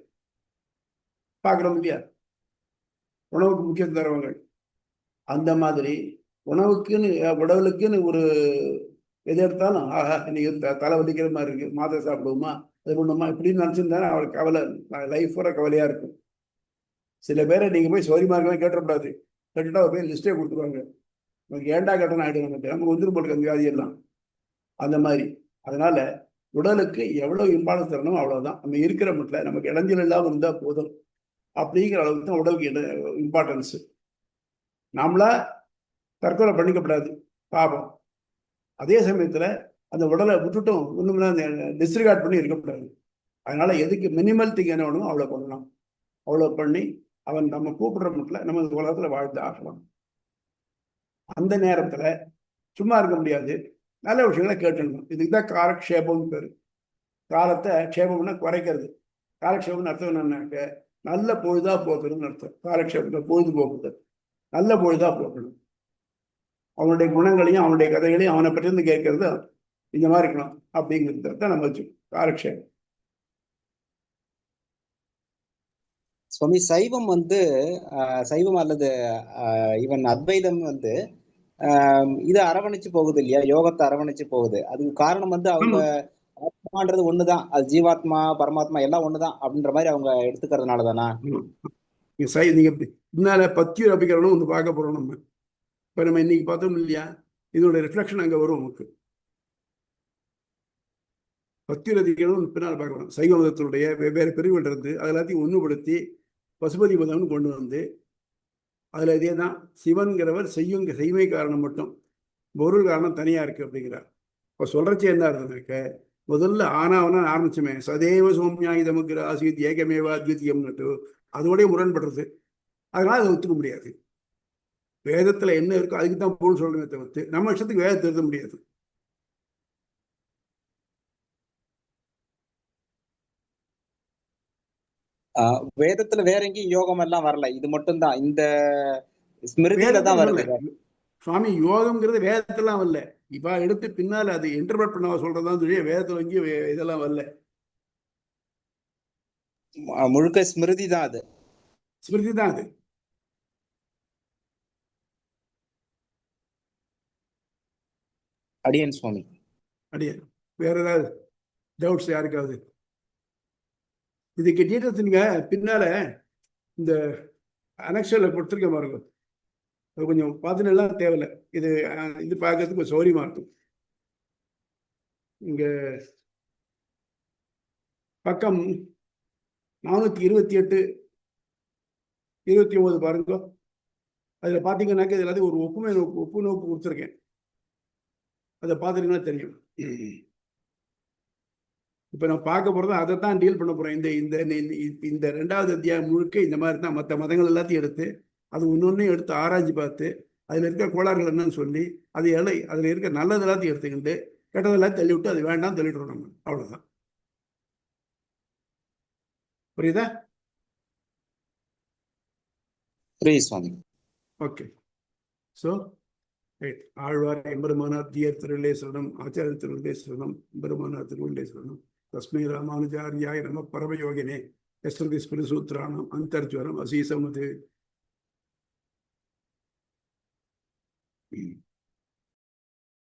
பார்க்குறோம் இல்லையா? உணவுக்கு முக்கியம் தரவங்க. அந்த மாதிரி உணவுக்குன்னு உடலுக்குன்னு ஒரு எது எடுத்தாலும் ஆஹா இன்னைக்கு தலை வலிக்கிற மாதிரி இருக்கு, மாத்திரை சாப்பிடுவோமா, அது பண்ணுமா, இப்படின்னு நினச்சிருந்தானே அவளுக்கு கவலை, லைஃப் பூரா கவலையா இருக்கும். சில பேரை நீங்க போய் சௌரியமா இருக்கலாம் கேட்டக்கூடாது, கேட்டுட்டா போய் லிஸ்டே கொடுத்துருவாங்க, நமக்கு ஏண்டா கட்டணம் ஆயிடுவாங்க, நமக்கு வந்துடும் போலுக்கு அந்த வியாதி எல்லாம். அந்த மாதிரி. அதனால உடலுக்கு எவ்வளவு இம்பார்ட்டன்ஸ் தரணும் அவ்வளவுதான். நம்ம இருக்கிற மட்டும் நமக்கு இடைஞ்சல் இல்லாமல் இருந்தா போதும் அப்படிங்கிற அளவுக்கு தான் உடலுக்கு இம்பார்ட்டன்ஸ். நாமளா தற்கொலை பண்ணிக்கப்படாது பாபம். அதே சமயத்துல அந்த உடலை விட்டுட்டும் ஒண்ணும் டிஸ்ரிகார்ட் பண்ணி இருக்கக்கூடாது. அதனால எதுக்கு மினிமல் திங் என்ன வேணுமோ அவ்வளோ பண்ணலாம். அவ்வளோ பண்ணி அவன் நம்ம கூப்பிடுற மட்டும் நம்ம இந்த உலகத்துல வாழ்ந்து ஆகலாம். அந்த நேரத்துல சும்மா இருக்க முடியாது, நல்ல விஷயங்களை கேட்டுக்கணும். இதுக்குதான் காலக்ஷேபம்னு பேரு. காலத்தை க்ஷேபம்னா குறைக்கிறது. காலக்ஷேபம்னு அர்த்தம் என்னன்னாக்க நல்ல பொழுதா போக்குறதுன்னு அர்த்தம். காலக்ஷேபத்தை பொழுது போக்குது, நல்ல பொழுதா போக்கணும். அவனுடைய குணங்களையும் அவனுடைய கதைகளையும் அவனை பற்றி இருந்து கேட்கறது இந்த மாதிரி இருக்கணும். அப்படிங்கிறது தான் நம்ம வச்சு காலக்ஷேபம். சுவாமி, சைவம் வந்து சைவம் அல்லது ஈவன் அத்வைதம் வந்து இதை அரவணைச்சு போகுது இல்லையா, யோகத்தை அரவணைச்சு போகுது. அதுக்கு காரணம் வந்து அவங்க ஆத்மான்றது ஒண்ணுதான், அது ஜீவாத்மா பரமாத்மா எல்லாம் ஒண்ணுதான் அப்படின்ற மாதிரி அவங்க எடுத்துக்கிறதுனால தானா? நீங்க முன்னால பத்தியூர் அப்படிங்கிறவனும் வந்து பார்க்க போறோம். நம்ம இப்ப நம்ம இன்னைக்கு பார்த்தோம் இல்லையா, இதோட ரிஃப்ளெக்ஷன் அங்க வரும் நமக்கு. பத்தியூர் அதிகாரம் பின்னால் பார்க்கலாம். சைவ மதத்தினுடைய வெவ்வேறு பிரிவுகள் இருந்து அது எல்லாத்தையும் ஒண்ணுபடுத்தி பசுபதி மதம்னு கொண்டு வந்து அதுல இதே தான் சிவன்கிறவர் செய்மை காரணம் மட்டும், பொருள் காரணம் தனியா இருக்கு அப்படிங்கிறார். இப்போ சொல்றச்சு என்ன இருந்ததுனாக்க, முதல்ல ஆனாவனா ஆரம்பிச்சுமே சதேவ சௌமியாயுதமுக்கிற ஆசித் ஏகமேவா அத்விதீயம்னுட்டு அதோடய முரண்படுறது. அதனால அதை ஒத்துக்க முடியாது. வேதத்துல என்ன இருக்கோ அதுக்கு தான் பொருள் சொல்லணுமே தவிர்த்து நம்ம இஷ்டத்துக்கு வேதத்தை எழுத முடியாது. வேதத்துல வேற எங்கேயும் யோகம் எல்லாம் வரல, இது மட்டும் தான் இந்த ஸ்மிருதியில தான் வருது. சுவாமி யோகம்ங்கிறது வேதத்தெல்லாம் வரல, இப்ப எடுத்து பின்னால அது இன்டர்பிரட் பண்ண சொல்றதான் சொல்லி வேதத்துல எங்கேயும் இதெல்லாம் வரல. முழுக்க ஸ்மிருதி தான் அது. ஸ்மிருதி தான் அது. அடியன் சுவாமி. அடியன். வேற ஏதாவது டவுட்ஸ் யாருக்காவது? இதுக்கு டீட்டெயில்ஸ் நீங்க பின்னால இந்த அனெக்ஷன்ல கொடுத்துருக்க பாருங்க, அது கொஞ்சம் பார்த்துட்டு எல்லாம் தேவையில்லை. இது பார்க்கறதுக்கு கொஞ்சம் சௌரியமா இருக்கும். இங்க பக்கம் 428 29 பாருங்க. அதுல பாத்தீங்கன்னாக்க இது எல்லாத்தையும் ஒரு ஒப்பு நோக்கு கொடுத்துருக்கேன், அதை பார்த்துட்டீங்கன்னா தெரியும். இப்ப நான் பார்க்க போறது அதை தான் டீல் பண்ண போறேன். இந்த 2வது அத்தியாயம் முழுக்க இந்த மாதிரி தான். மற்ற மதங்கள் எல்லாத்தையும் எடுத்து அது ஒன்னொன்னையும் எடுத்து ஆராய்ச்சி பார்த்து அதுல இருக்க கோளாறுகள் என்னன்னு சொல்லி அதுல இருக்க நல்லது எல்லாத்தையும் எடுத்துக்கிட்டு கெட்டதெல்லாம் தள்ளி விட்டு அது வேண்டாம் தள்ளிடுறோம் நம்ம, அவ்வளவுதான். புரியுதா? ஓகே. ஸோ ஆழ்வார் எம்பெருமானார் தீயர் திருவிழே சொல்லணும், ஆச்சாரிய திருவிழே சொல்லணும், எம்பெருமானார் திருவிழே சொல்லணும். தஸ்மை ராமானுஜாரியாய நம பரமயோகினே எஸ்ருதி ஸ்மிருசூத்ராணம் அந்தர்ஜ்வரம் அசீசமது.